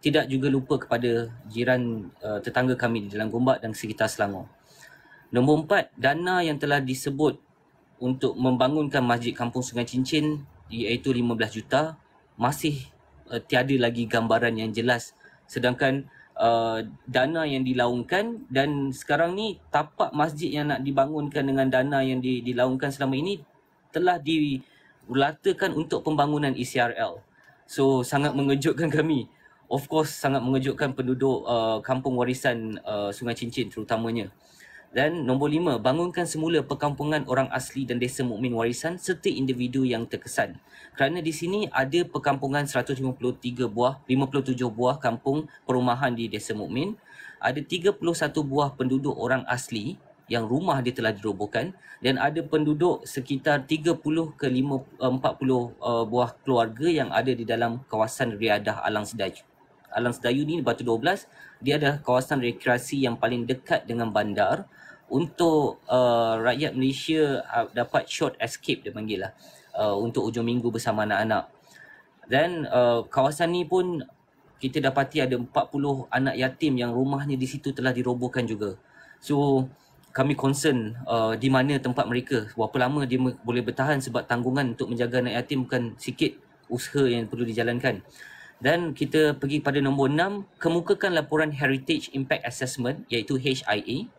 tidak juga lupa kepada jiran tetangga kami di dalam Gombak dan sekitar Selangor. Nombor 4, dana yang telah disebut untuk membangunkan Masjid Kampung Sungai Cincin iaitu 15 juta masih tiada lagi gambaran yang jelas, sedangkan dana yang dilaungkan dan sekarang ni tapak masjid yang nak dibangunkan dengan dana yang dilaungkan selama ini telah diratakan untuk pembangunan ECRL. So sangat mengejutkan kami. Of course sangat mengejutkan penduduk kampung warisan Sungai Cincin terutamanya. Dan nombor 5, bangunkan semula perkampungan orang asli dan desa mukmin warisan serta individu yang terkesan. Kerana di sini ada perkampungan 57 buah kampung perumahan di desa mukmin, ada 31 buah penduduk orang asli yang rumah dia telah dirobohkan dan ada penduduk sekitar 30 ke 40 buah keluarga yang ada di dalam kawasan Riadah Alang Sedayu. Alang Sedayu ni Batu 12, dia adalah kawasan rekreasi yang paling dekat dengan bandar untuk rakyat Malaysia dapat short escape dia panggil lah, untuk hujung minggu bersama anak-anak. Dan kawasan ni pun kita dapati ada 40 anak yatim yang rumahnya di situ telah dirobohkan juga. So kami concern di mana tempat mereka, berapa lama dia boleh bertahan, sebab tanggungan untuk menjaga anak yatim bukan sikit usaha yang perlu dijalankan. Dan kita pergi pada nombor 6, kemukakan laporan Heritage Impact Assessment iaitu HIA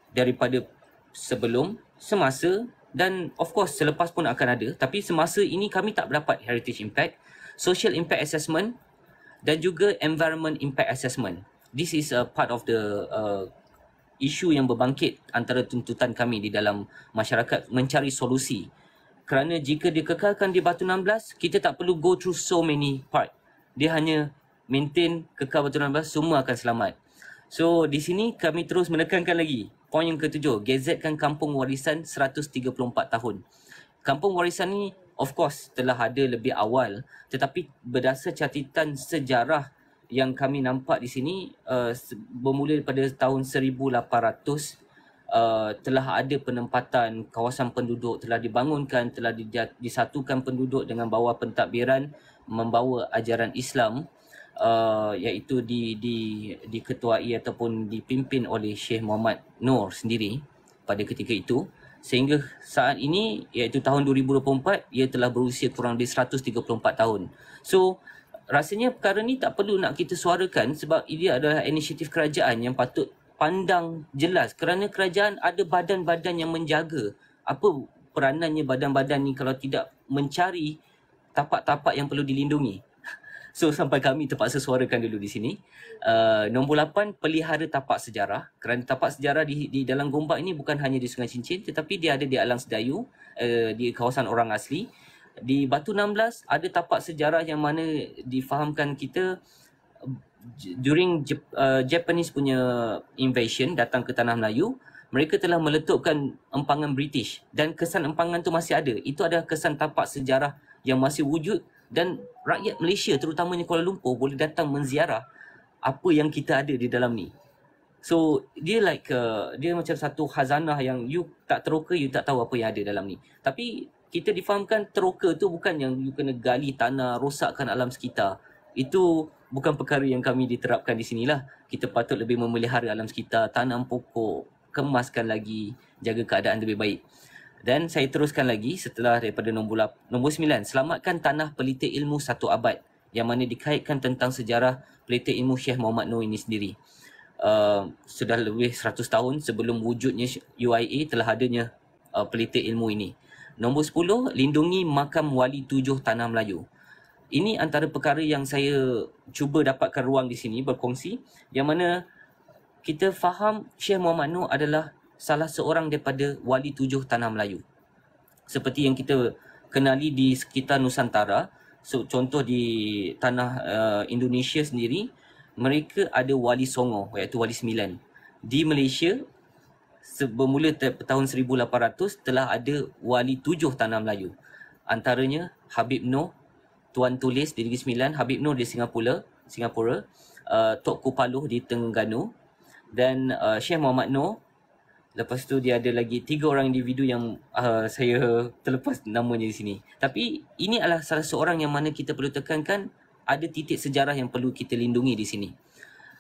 daripada sebelum, semasa dan of course selepas pun akan ada, tapi semasa ini kami tak berdapat Heritage Impact, Social Impact Assessment dan juga Environment Impact Assessment. This is a part of the isu yang berbangkit antara tuntutan kami di dalam masyarakat mencari solusi. Kerana jika dikekalkan di Batu 16, kita tak perlu go through so many part. Dia hanya maintain kekal Batu 16, semua akan selamat. So di sini kami terus menekankan lagi. Poin yang ke-7, gazetkan kampung warisan 134 tahun. Kampung warisan ni of course telah ada lebih awal, tetapi berdasar catatan sejarah yang kami nampak di sini bermula pada tahun 1800 telah ada penempatan kawasan penduduk, telah dibangunkan, telah disatukan penduduk dengan bawah pentadbiran membawa ajaran Islam, iaitu diketuai ataupun dipimpin oleh Syekh Muhammad Nur sendiri pada ketika itu, sehingga saat ini iaitu tahun 2024 ia telah berusia kurang lebih 134 tahun. So rasanya perkara ni tak perlu nak kita suarakan sebab ia adalah inisiatif kerajaan yang patut pandang jelas, kerana kerajaan ada badan-badan yang menjaga. Apa peranannya badan-badan ni kalau tidak mencari tapak-tapak yang perlu dilindungi? So sampai kami terpaksa suarakan dulu di sini. Nombor 8, pelihara tapak sejarah. Kerana tapak sejarah di dalam Gombak ini bukan hanya di Sungai Cincin, tetapi dia ada di Alang Sedayu, di kawasan orang asli. Di Batu 16 ada tapak sejarah yang mana difahamkan kita during Japanese punya invasion datang ke Tanah Melayu, mereka telah meletupkan empangan British dan kesan empangan tu masih ada. Itu adalah kesan tapak sejarah yang masih wujud dan rakyat Malaysia terutamanya Kuala Lumpur boleh datang menziarah apa yang kita ada di dalam ni. So dia dia macam satu khazanah yang you tak teroka, you tak tahu apa yang ada dalam ni. Tapi kita difahamkan teroka tu bukan yang you kena gali tanah, rosakkan alam sekitar. Itu bukan perkara yang kami diterapkan di sinilah. Kita patut lebih memelihara alam sekitar, tanam pokok, kemaskan lagi, jaga keadaan lebih baik. Dan saya teruskan lagi setelah daripada nombor 9, selamatkan tanah pelita ilmu satu abad, yang mana dikaitkan tentang sejarah pelita ilmu Syekh Muhammad Nur ini sendiri. Sudah lebih 100 tahun sebelum wujudnya UIA telah adanya pelita ilmu ini. Nombor 10, lindungi makam wali 7 Tanah Melayu. Ini antara perkara yang saya cuba dapatkan ruang di sini berkongsi, yang mana kita faham Syekh Muhammad Nur adalah salah seorang daripada wali 7 Tanah Melayu. Seperti yang kita kenali di sekitar Nusantara, so, contoh di tanah Indonesia sendiri, mereka ada wali Songo iaitu wali 9. Di Malaysia bermula tahun 1800 telah ada wali 7 Tanah Melayu. Antaranya Habib Noh, Tuan Tulis di Negeri Sembilan, Habib Noh di Singapura, Tok Kupaluh di Terengganu dan Syekh Muhammad Noh. Lepas tu dia ada lagi 3 orang individu yang saya terlepas namanya di sini. Tapi ini adalah salah seorang yang mana kita perlu tekankan ada titik sejarah yang perlu kita lindungi di sini.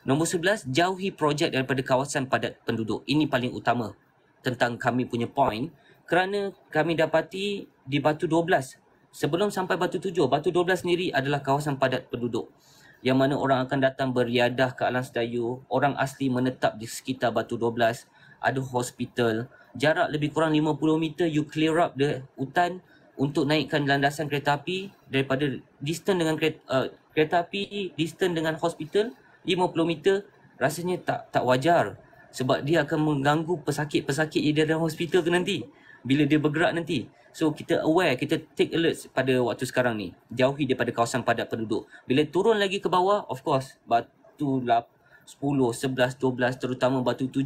Nombor 11, jauhi projek daripada kawasan padat penduduk. Ini paling utama tentang kami punya point, kerana kami dapati di Batu 12, sebelum sampai Batu 7, Batu 12 sendiri adalah kawasan padat penduduk yang mana orang akan datang beriadah ke alam sedayu, orang asli menetap di sekitar Batu 12, ada hospital, jarak lebih kurang 50 meter you clear up the hutan untuk naikkan landasan kereta api. Daripada distance dengan kereta api, distance dengan hospital 50 meter, rasanya tak wajar, sebab dia akan mengganggu pesakit-pesakit di dalam hospital tu nanti bila dia bergerak nanti. So kita aware, kita take alert pada waktu sekarang ni, jauhi daripada kawasan padat penduduk. Bila turun lagi ke bawah, of course Batu 10, 11, 12, terutama Batu 7,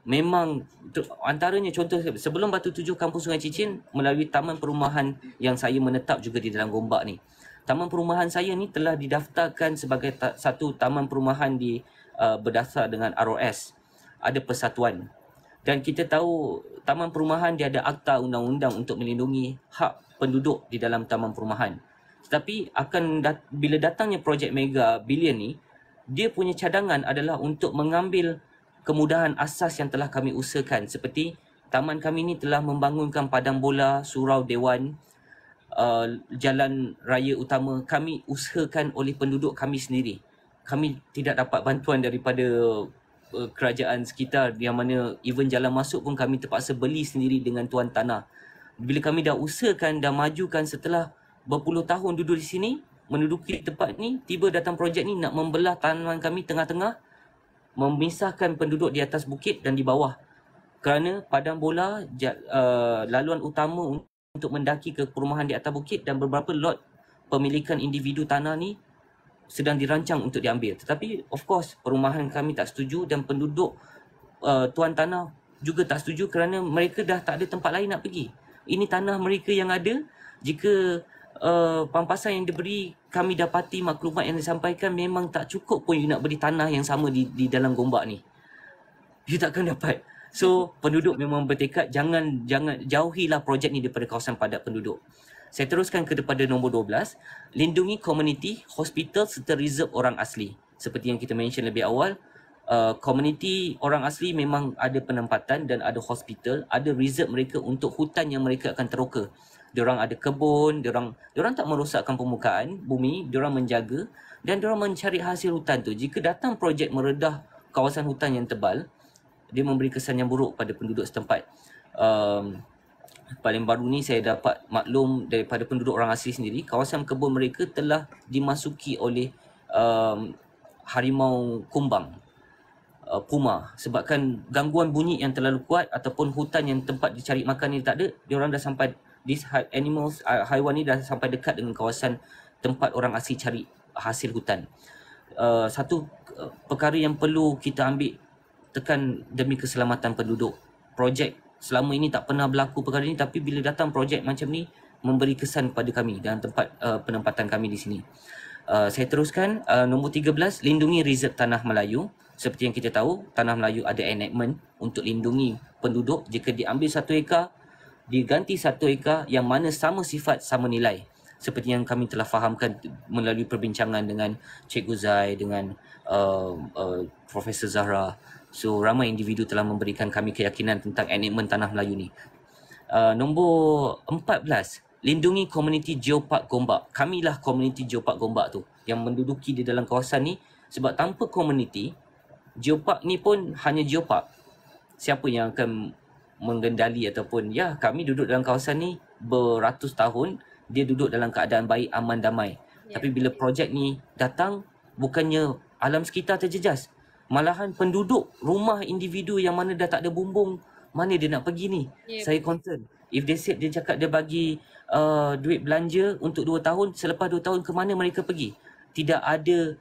memang antaranya contoh sebelum Batu 7, Kampung Sungai Cicin melalui taman perumahan yang saya menetap juga di dalam Gombak ni. Taman perumahan saya ni telah didaftarkan sebagai satu taman perumahan berdasar dengan ROS. Ada persatuan. Dan kita tahu taman perumahan dia ada akta undang-undang untuk melindungi hak penduduk di dalam taman perumahan. Tetapi bila datangnya projek mega bilion ni, dia punya cadangan adalah untuk mengambil kemudahan asas yang telah kami usahakan, seperti taman kami ni telah membangunkan padang bola, surau dewan, jalan raya utama kami usahakan oleh penduduk kami sendiri. Kami tidak dapat bantuan daripada kerajaan sekitar, yang mana even jalan masuk pun kami terpaksa beli sendiri dengan tuan tanah. Bila kami dah usahakan, dah majukan setelah berpuluh tahun duduk di sini, menduduki tempat ni, tiba datang projek ni nak membelah tanaman kami tengah-tengah, memisahkan penduduk di atas bukit dan di bawah. Kerana padang bola, laluan utama untuk mendaki ke perumahan di atas bukit, dan beberapa lot pemilikan individu tanah ni sedang dirancang untuk diambil. Tetapi of course perumahan kami tak setuju, dan penduduk tuan tanah juga tak setuju, kerana mereka dah tak ada tempat lain nak pergi. Ini tanah mereka yang ada. Jika pampasan yang diberi, kami dapati maklumat yang disampaikan memang tak cukup pun you nak beri tanah yang sama di dalam Gombak ni. You takkan dapat. So penduduk memang bertekad jangan jauhilah projek ni daripada kawasan padat penduduk. Saya teruskan kepada nombor 12, lindungi komuniti, hospital serta reserve orang asli. Seperti yang kita mention lebih awal, komuniti orang asli memang ada penempatan dan ada hospital, ada reserve mereka untuk hutan yang mereka akan teroka. Diorang ada kebun, diorang tak merosakkan permukaan bumi, diorang menjaga dan diorang mencari hasil hutan tu. Jika datang projek meredah kawasan hutan yang tebal, dia memberi kesan yang buruk pada penduduk setempat. Paling baru ni saya dapat maklum daripada penduduk orang asli sendiri, kawasan kebun mereka telah dimasuki oleh harimau kumbang, puma, sebabkan gangguan bunyi yang terlalu kuat ataupun hutan yang tempat dicari makan ni tak ada. Diorang dah sampai, these animals, haiwan ni dah sampai dekat dengan kawasan tempat orang asli cari hasil hutan. Satu perkara yang perlu kita ambil tekan demi keselamatan penduduk. Projek selama ini tak pernah berlaku perkara ini, tapi bila datang projek macam ni memberi kesan pada kami dan tempat penempatan kami di sini. Saya teruskan, nombor 13, lindungi reserve tanah Melayu. Seperti yang kita tahu, tanah Melayu ada enactment untuk lindungi penduduk. Jika diambil 1 ekar, diganti 1 ekar yang mana sama sifat, sama nilai. Seperti yang kami telah fahamkan melalui perbincangan dengan Cikgu Zai, dengan Profesor Zahra. So ramai individu telah memberikan kami keyakinan tentang enactment tanah Melayu ni. Nombor 14, lindungi komuniti Geopark Gombak. Kamilah komuniti Geopark Gombak tu yang menduduki di dalam kawasan ni, sebab tanpa komuniti, Geopark ni pun hanya Geopark. Siapa yang akan mengendali ataupun, ya, kami duduk dalam kawasan ni beratus tahun, dia duduk dalam keadaan baik, aman, damai. Tapi bila projek ni datang, bukannya alam sekitar terjejas, malahan penduduk rumah individu yang mana dah tak ada bumbung, mana dia nak pergi ni? Saya concern. If they said, dia cakap dia bagi duit belanja untuk 2 tahun, selepas 2 tahun ke mana mereka pergi? Tidak ada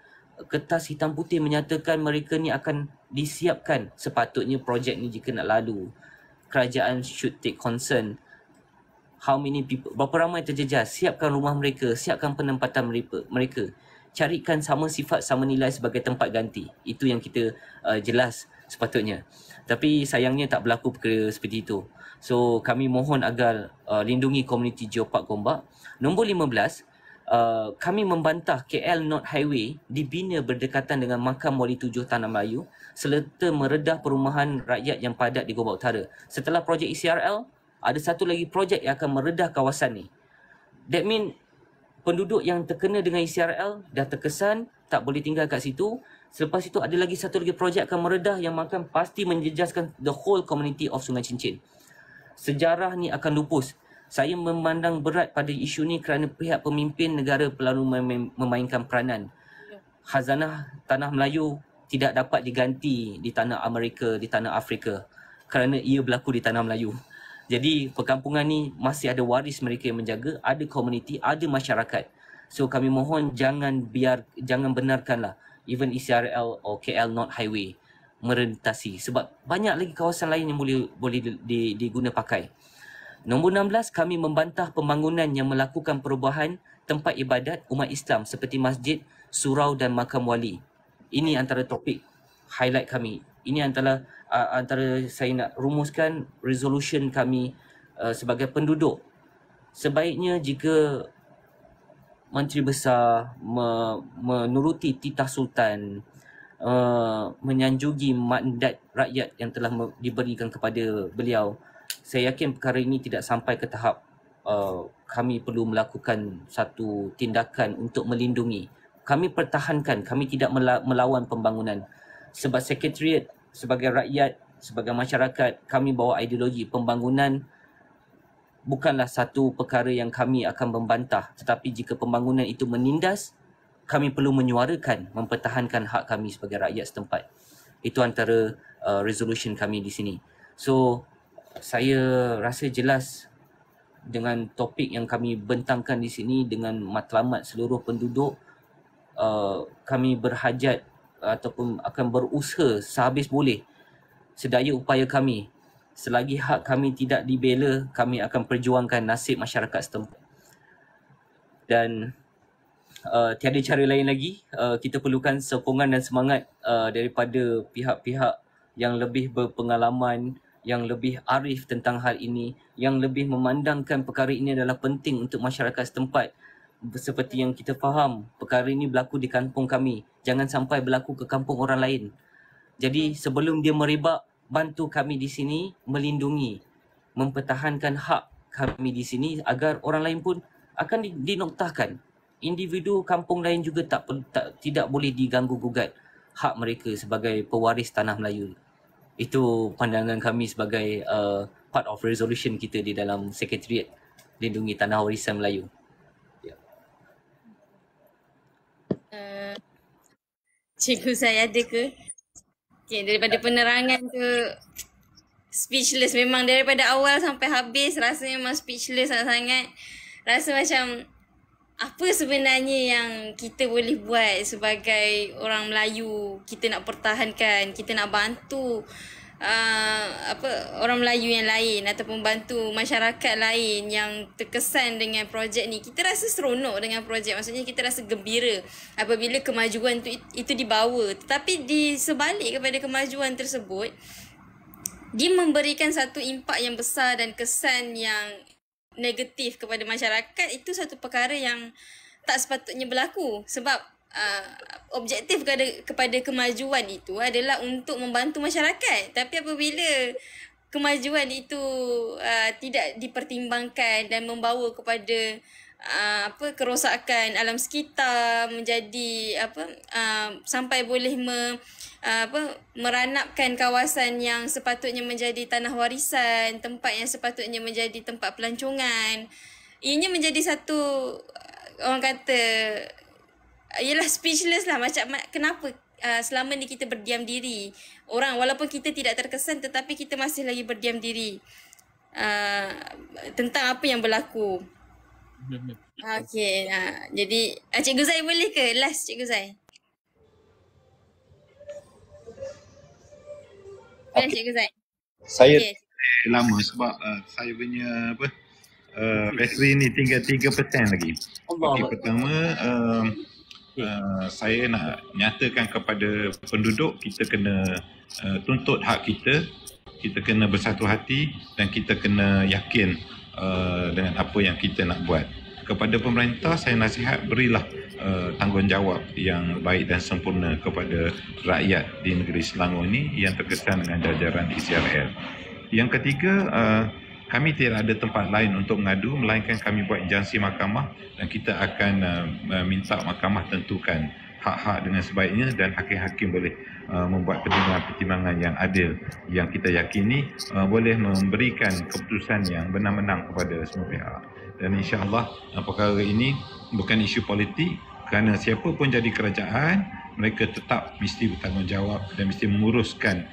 kertas hitam putih menyatakan mereka ni akan disiapkan. Sepatutnya projek ni jika nak lalu, kerajaan should take concern. How many people, berapa ramai terjejas, siapkan rumah mereka, siapkan penempatan mereka. Carikan sama sifat, sama nilai sebagai tempat ganti. Itu yang kita jelas sepatutnya. Tapi sayangnya tak berlaku perkara seperti itu. So kami mohon agar lindungi komuniti Geopark Gombak. Nombor 15, kami membantah KL North Highway dibina berdekatan dengan Makam Wali Tujuh Tanah Melayu serta meredah perumahan rakyat yang padat di Gombak Utara. Setelah projek ECRL, ada satu lagi projek yang akan meredah kawasan ni. That mean penduduk yang terkena dengan ECRL dah terkesan, tak boleh tinggal kat situ. Selepas itu ada lagi satu lagi projek akan meredah yang akan pasti menjejaskan the whole community of Sungai Cincin. Sejarah ni akan lupus. Saya memandang berat pada isu ni kerana pihak pemimpin negara perlu memainkan peranan. Khazanah Tanah Melayu tidak dapat diganti di tanah Amerika, di tanah Afrika kerana ia berlaku di tanah Melayu. Jadi perkampungan ni masih ada waris mereka yang menjaga, ada komuniti, ada masyarakat. So kami mohon jangan benarkanlah even ECRL atau KL North Highway merentasi sebab banyak lagi kawasan lain yang boleh diguna pakai. Nombor 16, kami membantah pembangunan yang melakukan perubahan tempat ibadat umat Islam seperti masjid, surau dan makam wali. Ini antara topik highlight kami. Ini antara saya nak rumuskan resolution kami sebagai penduduk. Sebaiknya jika Menteri Besar menuruti titah Sultan, menyanjungi mandat rakyat yang telah diberikan kepada beliau, saya yakin perkara ini tidak sampai ke tahap kami perlu melakukan satu tindakan untuk melindungi. Kami pertahankan, kami tidak melawan pembangunan. Sebab Sekretariat sebagai rakyat, sebagai masyarakat, kami bawa ideologi pembangunan bukanlah satu perkara yang kami akan membantah. Tetapi jika pembangunan itu menindas, kami perlu menyuarakan, mempertahankan hak kami sebagai rakyat setempat. Itu antara resolution kami di sini. So, saya rasa jelas dengan topik yang kami bentangkan di sini dengan matlamat seluruh penduduk, kami berhajat ataupun akan berusaha sehabis boleh sedaya upaya kami. Selagi hak kami tidak dibela, kami akan perjuangkan nasib masyarakat setempat. Dan tiada cara lain lagi, kita perlukan sokongan dan semangat daripada pihak-pihak yang lebih berpengalaman, yang lebih arif tentang hal ini, yang lebih memandangkan perkara ini adalah penting untuk masyarakat setempat. Seperti yang kita faham, perkara ini berlaku di kampung kami. Jangan sampai berlaku ke kampung orang lain. Jadi sebelum dia merebak, bantu kami di sini melindungi, mempertahankan hak kami di sini agar orang lain pun akan dinoktahkan. Individu kampung lain juga tidak boleh diganggu gugat hak mereka sebagai pewaris tanah Melayu. Itu pandangan kami sebagai part of resolution kita di dalam Sekretariat Lindungi Tanah Warisan Melayu.
Cikgu saya ada ke? Okay, daripada penerangan tu speechless. Memang daripada awal sampai habis rasa memang speechless sangat-sangat. Rasa macam apa sebenarnya yang kita boleh buat sebagai orang Melayu. Kita nak pertahankan, kita nak bantu orang Melayu yang lain ataupun bantu masyarakat lain yang terkesan dengan projek ni. Kita rasa seronok dengan projek, maksudnya kita rasa gembira apabila kemajuan itu dibawa. Tetapi di sebalik kepada kemajuan tersebut, dia memberikan satu impak yang besar dan kesan yang negatif kepada masyarakat. Itu satu perkara yang tak sepatutnya berlaku sebab objektif kepada kemajuan itu adalah untuk membantu masyarakat. Tapi apabila kemajuan itu tidak dipertimbangkan dan membawa kepada kerosakan alam sekitar, menjadi sampai boleh meranapkan kawasan yang sepatutnya menjadi tanah warisan, tempat yang sepatutnya menjadi tempat pelancongan, ianya menjadi satu orang kata ialah speechless lah. Macam kenapa selama ni kita berdiam diri. Orang walaupun kita tidak terkesan tetapi kita masih lagi berdiam diri tentang apa yang berlaku. Okey, jadi Cikgu Zai boleh ke? Last Cikgu Zai. Okay. Cikgu Zai.
Saya lama sebab saya punya bateri ni tinggal 3% lagi. Okey, pertama saya nak nyatakan kepada penduduk kita kena tuntut hak kita kena bersatu hati dan kita kena yakin dengan apa yang kita nak buat. kepada pemerintah saya nasihat berilah tanggungjawab yang baik dan sempurna kepada rakyat di negeri Selangor ini yang terkesan dengan jajaran ECRL. Yang ketiga, kami tidak ada tempat lain untuk mengadu melainkan kami buat injansi mahkamah dan kita akan minta mahkamah tentukan hak-hak dengan sebaiknya dan hakim-hakim boleh membuat pertimbangan-pertimbangan yang adil yang kita yakini boleh memberikan keputusan yang benar-benar kepada semua pihak. Dan insya-Allah perkara ini bukan isu politik kerana siapa pun jadi kerajaan mereka tetap mesti bertanggungjawab dan mesti menguruskan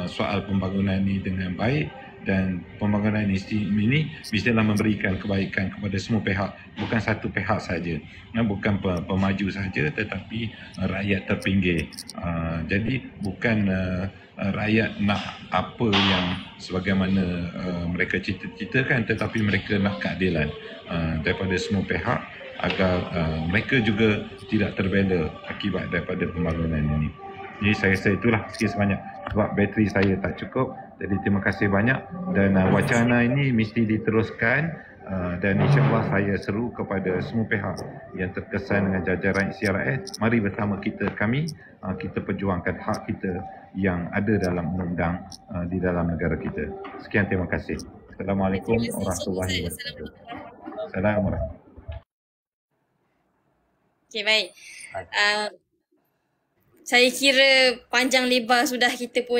soal pembangunan ini dengan baik dan pembangunan ini mestilah memberikan kebaikan kepada semua pihak, bukan satu pihak saja, bukan pemaju saja tetapi rakyat terpinggir. Jadi bukan rakyat nak apa yang sebagaimana mereka cita-citakan tetapi mereka nak keadilan daripada semua pihak agar mereka juga tidak terbela akibat daripada pembangunan ini. Jadi saya rasa itulah sikit sebanyak sebab bateri saya tak cukup. Jadi terima kasih banyak dan wacana ini mesti diteruskan dan insya-Allah saya seru kepada semua pihak yang terkesan dengan jajaran ECRL, mari bersama kami perjuangkan hak kita yang ada dalam undang-undang di dalam negara kita. Sekian, terima kasih. Assalamualaikum warahmatullahi wabarakatuh. Assalamualaikum.
Okey, baik. Saya kira panjang lebar sudah kita pun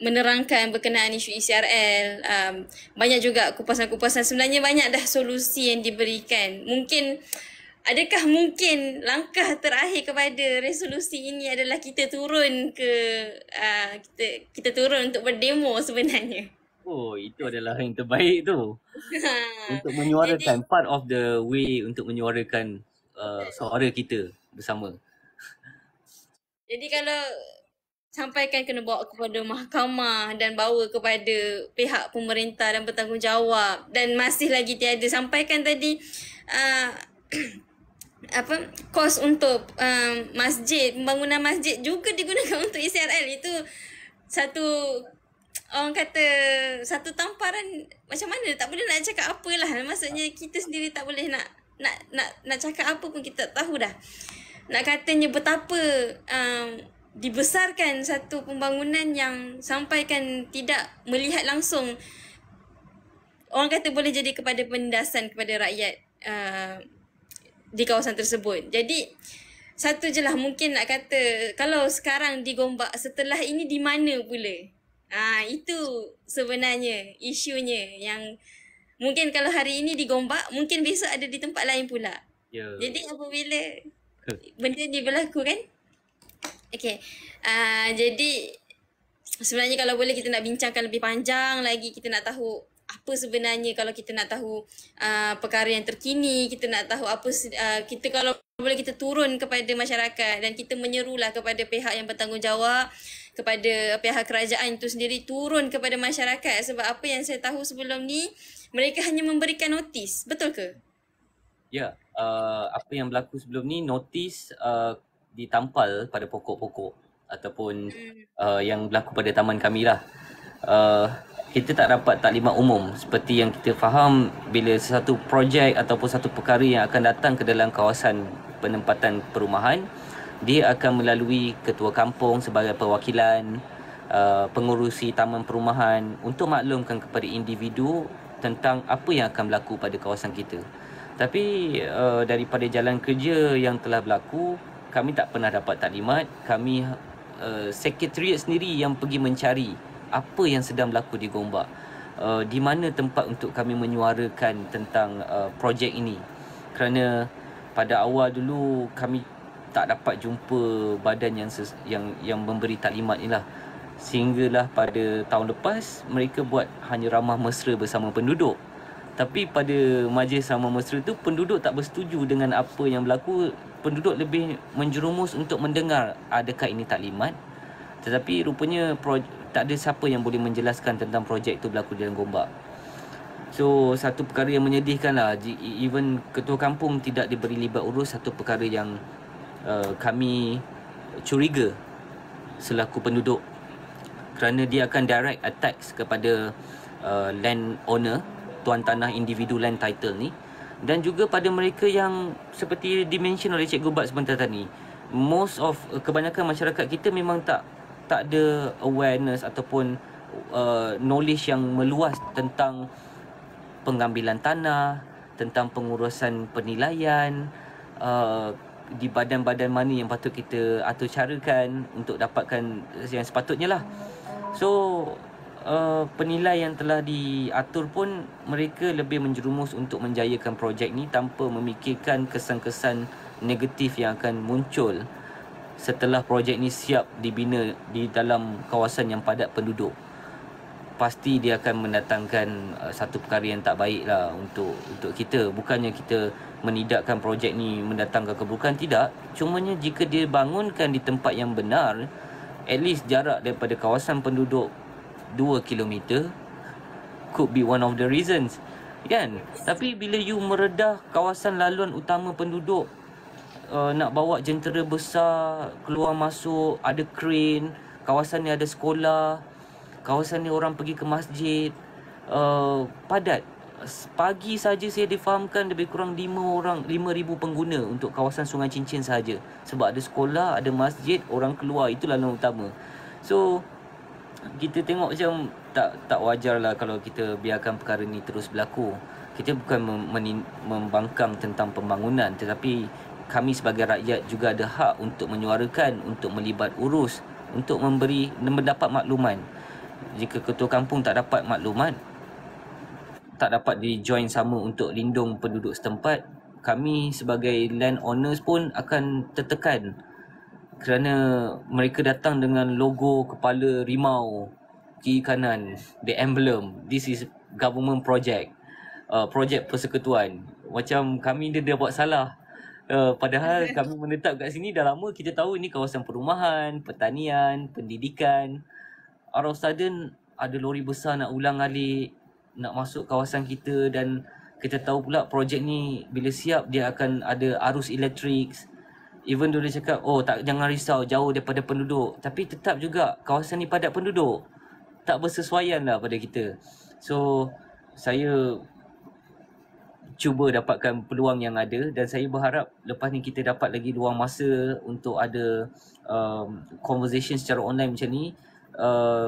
menerangkan berkenaan isu ECRL. Banyak juga kupasan-kupasan. Sebenarnya banyak dah solusi yang diberikan. Adakah mungkin langkah terakhir kepada resolusi ini adalah kita turun kita turun untuk berdemo sebenarnya?
Oh, itu adalah yang terbaik tu. Untuk menyuarakan, part of the way untuk menyuarakan suara kita bersama.
Jadi kalau sampaikan kena bawa kepada mahkamah dan bawa kepada pihak pemerintah dan bertanggungjawab dan masih lagi tiada, sampaikan tadi kos untuk masjid, pembangunan masjid juga digunakan untuk ECRL. Itu satu, orang kata, satu tamparan macam mana, tak boleh nak cakap apalah. Maksudnya kita sendiri tak boleh nak cakap apa pun, kita tak tahu dah. Nak katanya betapa dibesarkan satu pembangunan yang sampaikan tidak melihat langsung, orang kata boleh jadi kepada penindasan kepada rakyat di kawasan tersebut. Jadi satu je lah mungkin nak kata, kalau sekarang di Gombak, setelah ini di mana pula? Itu sebenarnya isunya, yang mungkin kalau hari ini di Gombak, mungkin besok ada di tempat lain pula.
Yeah.
Jadi apabila benda ni berlaku kan. Okay. Jadi sebenarnya kalau boleh kita nak bincangkan lebih panjang lagi, kita nak tahu apa sebenarnya, kalau kita nak tahu perkara yang terkini, kita nak tahu apa kita, kalau boleh kita turun kepada masyarakat dan kita menyerulah kepada pihak yang bertanggungjawab, kepada pihak kerajaan itu sendiri, turun kepada masyarakat. Sebab apa yang saya tahu sebelum ni, mereka hanya memberikan notis. Betul ke?
Ya, apa yang berlaku sebelum ni, notis ditampal pada pokok-pokok ataupun yang berlaku pada taman kami lah. Kita tak dapat taklimat umum seperti yang kita faham. Bila satu projek ataupun satu perkara yang akan datang ke dalam kawasan penempatan perumahan, dia akan melalui ketua kampung sebagai perwakilan, pengurusi taman perumahan untuk maklumkan kepada individu tentang apa yang akan berlaku pada kawasan kita. Tapi daripada jalan kerja yang telah berlaku, kami tak pernah dapat taklimat. Kami sekretariat sendiri yang pergi mencari apa yang sedang berlaku di Gombak, di mana tempat untuk kami menyuarakan tentang projek ini. Kerana pada awal dulu kami tak dapat jumpa badan yang memberi taklimat ni lah. Sehinggalah pada tahun lepas mereka buat hanya ramah mesra bersama penduduk. Tapi pada majlis ramah mesra tu, penduduk tak bersetuju dengan apa yang berlaku. Penduduk lebih menjerumus untuk mendengar adakah ini taklimat. Tetapi rupanya tak ada siapa yang boleh menjelaskan tentang projek itu berlaku dalam Gombak. So satu perkara yang menyedihkan lah, even ketua kampung tidak diberi libat urus, satu perkara yang kami curiga selaku penduduk, kerana dia akan direct attacks kepada land owner, tuan tanah individu land title ni, Dan juga pada mereka yang seperti dimention oleh Cikgu Bat sebentar tadi, kebanyakan masyarakat kita memang tak ada awareness ataupun knowledge yang meluas tentang pengambilan tanah, tentang pengurusan penilaian, di badan-badan mana yang patut kita atur carakan untuk dapatkan yang sepatutnya lah. So penilai yang telah diatur pun mereka lebih menjerumus untuk menjayakan projek ni tanpa memikirkan kesan-kesan negatif yang akan muncul setelah projek ni siap dibina di dalam kawasan yang padat penduduk. Pasti dia akan mendatangkan satu perkara yang tak baik lah untuk kita. Bukannya kita menidakkan projek ni mendatangkan keburukan, tidak. Cumanya jika dia bangunkan di tempat yang benar, at least jarak daripada kawasan penduduk 2 km could be one of the reasons, kan? Tapi bila you meredah kawasan laluan utama penduduk, nak bawa jentera besar keluar masuk, ada crane, kawasan ni ada sekolah, kawasan ni orang pergi ke masjid, padat. Pagi saja saya difahamkan lebih kurang 5,000 pengguna untuk kawasan Sungai Cincin sahaja. Sebab ada sekolah, ada masjid, orang keluar, itu laluan utama. So kita tengok macam tak wajar lah kalau kita biarkan perkara ni terus berlaku. Kita bukan membangkang tentang pembangunan, tetapi kami sebagai rakyat juga ada hak untuk menyuarakan, untuk melibat urus, untuk mendapat makluman. Jika ketua kampung tak dapat maklumat, tak dapat di-join sama untuk lindung penduduk setempat, kami sebagai land owners pun akan tertekan kerana mereka datang dengan logo kepala rimau kiri kanan, the emblem, this is government project, projek persekutuan. Macam kami dia buat salah. Padahal kami menetap kat sini dah lama, kita tahu ini kawasan perumahan, pertanian, pendidikan. Out of sudden ada lori besar nak ulang alik, nak masuk kawasan kita, dan kita tahu pula projek ni bila siap dia akan ada arus elektrik. Even though dia cakap, jangan risau, jauh daripada penduduk, tapi tetap juga kawasan ni padat penduduk, tak bersesuaian lah pada kita. So saya cuba dapatkan peluang yang ada, dan saya berharap lepas ni kita dapat lagi luang masa untuk ada conversation secara online macam ni,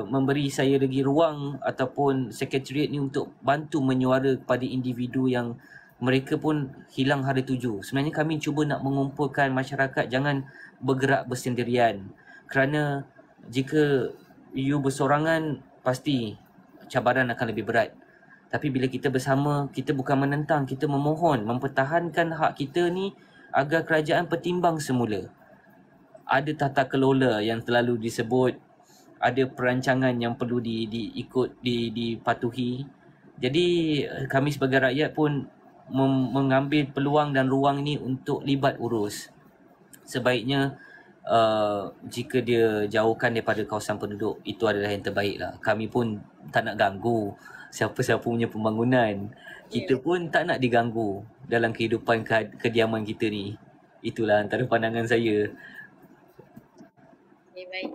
memberi saya lagi ruang ataupun sekretariat ni untuk bantu menyuara kepada individu yang mereka pun hilang hara tuju. Sebenarnya kami cuba nak mengumpulkan masyarakat jangan bergerak bersendirian. Kerana jika you bersorangan, pasti cabaran akan lebih berat. Tapi bila kita bersama, kita bukan menentang, kita memohon, mempertahankan hak kita ni agar kerajaan pertimbang semula. Ada tata kelola yang terlalu disebut, ada perancangan yang perlu dipatuhi. Jadi kami sebagai rakyat pun mengambil peluang dan ruang ni untuk libat urus. Sebaiknya jika dia jauhkan daripada kawasan penduduk, itu adalah yang terbaik lah. Kami pun tak nak ganggu siapa-siapa punya pembangunan. Kita pun tak nak diganggu dalam kehidupan kediaman kita ni. Itulah antara pandangan saya.
Okay, baik.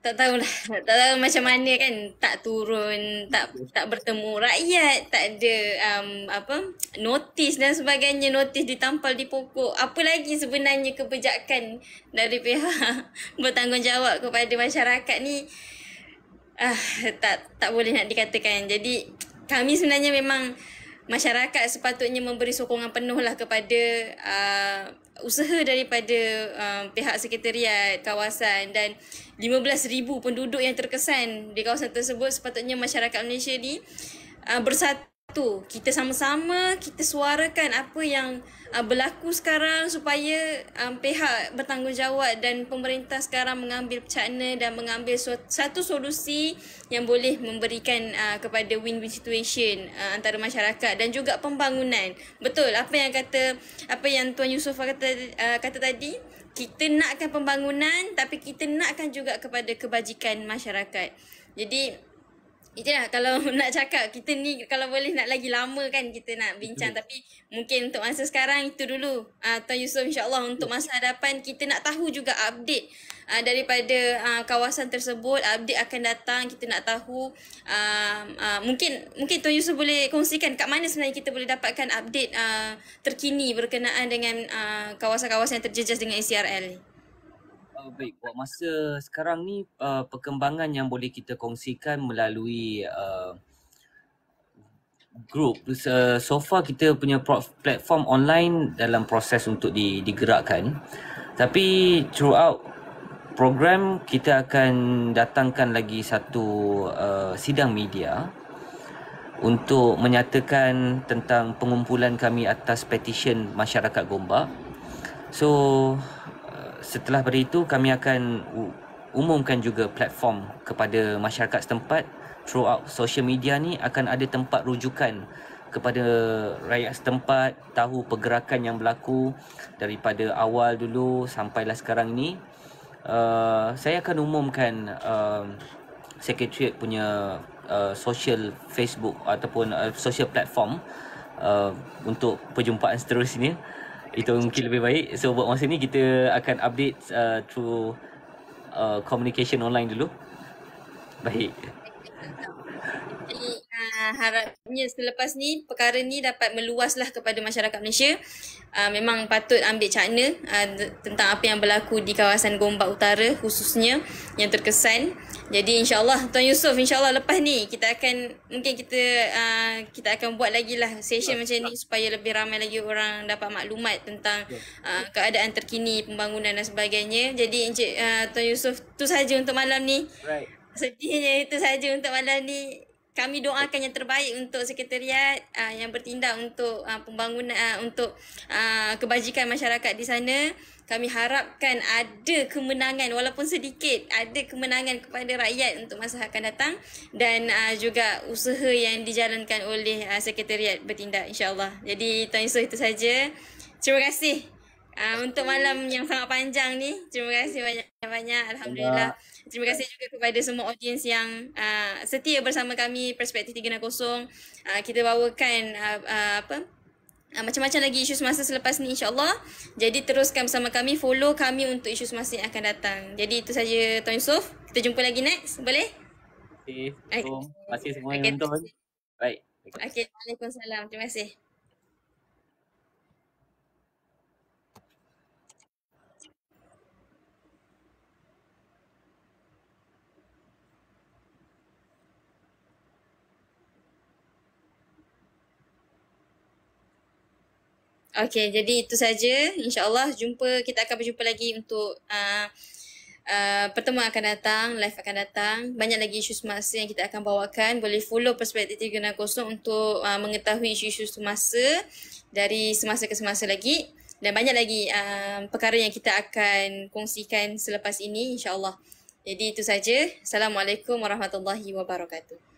Tak tahulah, tak tahu macam mana kan, tak turun, tak bertemu rakyat, tak ada notis dan sebagainya, notis ditampal di pokok. Apa lagi sebenarnya kebijakan dari pihak bertanggungjawab kepada masyarakat ni, tak boleh nak dikatakan. Jadi kami sebenarnya memang masyarakat sepatutnya memberi sokongan penuh lah kepada usaha daripada pihak sekretariat kawasan, dan 15,000 penduduk yang terkesan di kawasan tersebut. Sepatutnya masyarakat Malaysia ni bersatu. Kita sama-sama kita suarakan apa yang berlaku sekarang supaya pihak bertanggungjawab dan pemerintah sekarang mengambil cakna dan mengambil satu solusi yang boleh memberikan kepada win-win situation antara masyarakat dan juga pembangunan. Betul apa yang Tuan Yusof kata tadi, kita nakkan pembangunan tapi kita nakkan juga kepada kebajikan masyarakat. Jadi Itulah kalau nak cakap kita ni kalau boleh nak lagi lama kan kita nak bincang, tapi mungkin untuk masa sekarang itu dulu. Tuan Yusof, insyaAllah untuk masa hadapan kita nak tahu juga update daripada kawasan tersebut, update akan datang, kita nak tahu mungkin Tuan Yusof boleh kongsikan kat mana sebenarnya kita boleh dapatkan update terkini berkenaan dengan kawasan-kawasan yang terjejas dengan ACRL ni.
Baik, buat masa sekarang ni perkembangan yang boleh kita kongsikan melalui group. So far kita punya platform online dalam proses untuk digerakkan. Tapi throughout program kita akan datangkan lagi satu sidang media untuk menyatakan tentang pengumpulan kami atas petition masyarakat Gombak. So setelah pada itu kami akan umumkan juga platform kepada masyarakat setempat. Throughout social media ni akan ada tempat rujukan kepada rakyat setempat, tahu pergerakan yang berlaku daripada awal dulu sampailah sekarang ni. Saya akan umumkan Sekretariat punya social Facebook ataupun social platform untuk perjumpaan seterusnya. Itu mungkin lebih baik. So buat masa ni kita akan update through communication online dulu. Baik.
Jadi harapnya selepas ni perkara ni dapat meluaslah kepada masyarakat Malaysia. Memang patut ambil cakna tentang apa yang berlaku di kawasan Gombak Utara khususnya yang terkesan. Jadi insyaAllah Tuan Yusof, insyaAllah lepas ni kita akan kita akan buat lagi lah session macam ni supaya lebih ramai lagi orang dapat maklumat tentang keadaan terkini pembangunan dan sebagainya. Jadi Encik Tuan Yusof, tu sahaja untuk malam ni.
Right.
Sedihnya itu sahaja untuk malam ni. Kami doakan yang terbaik untuk sekretariat yang bertindak untuk pembangunan untuk kebajikan masyarakat di sana. Kami harapkan ada kemenangan walaupun sedikit, ada kemenangan kepada rakyat untuk masa akan datang dan juga usaha yang dijalankan oleh sekretariat bertindak insya-Allah. Jadi Tuan Yusof, itu saja. Terima kasih untuk malam yang sangat panjang ni. Terima kasih banyak-banyak. Alhamdulillah. Terima kasih juga kepada semua audiens yang setia bersama kami Perspektif 360. Kita bawakan macam-macam lagi isu semasa selepas ni insya-Allah. Jadi teruskan bersama kami, follow kami untuk isu semasa yang akan datang. Jadi itu saja Tuan Yusof. Kita jumpa lagi next. Boleh?
Terima kasih semua yang nonton. Baik.
Okey, Waalaikumsalam. Terima kasih. Okey, jadi itu saja. InsyaAllah kita akan berjumpa lagi untuk pertemuan akan datang, live akan datang. Banyak lagi isu semasa yang kita akan bawakan. Boleh follow Perspektif 360 untuk mengetahui isu-isu semasa dari semasa ke semasa lagi. Dan banyak lagi perkara yang kita akan kongsikan selepas ini insyaAllah. Jadi itu saja. Assalamualaikum warahmatullahi wabarakatuh.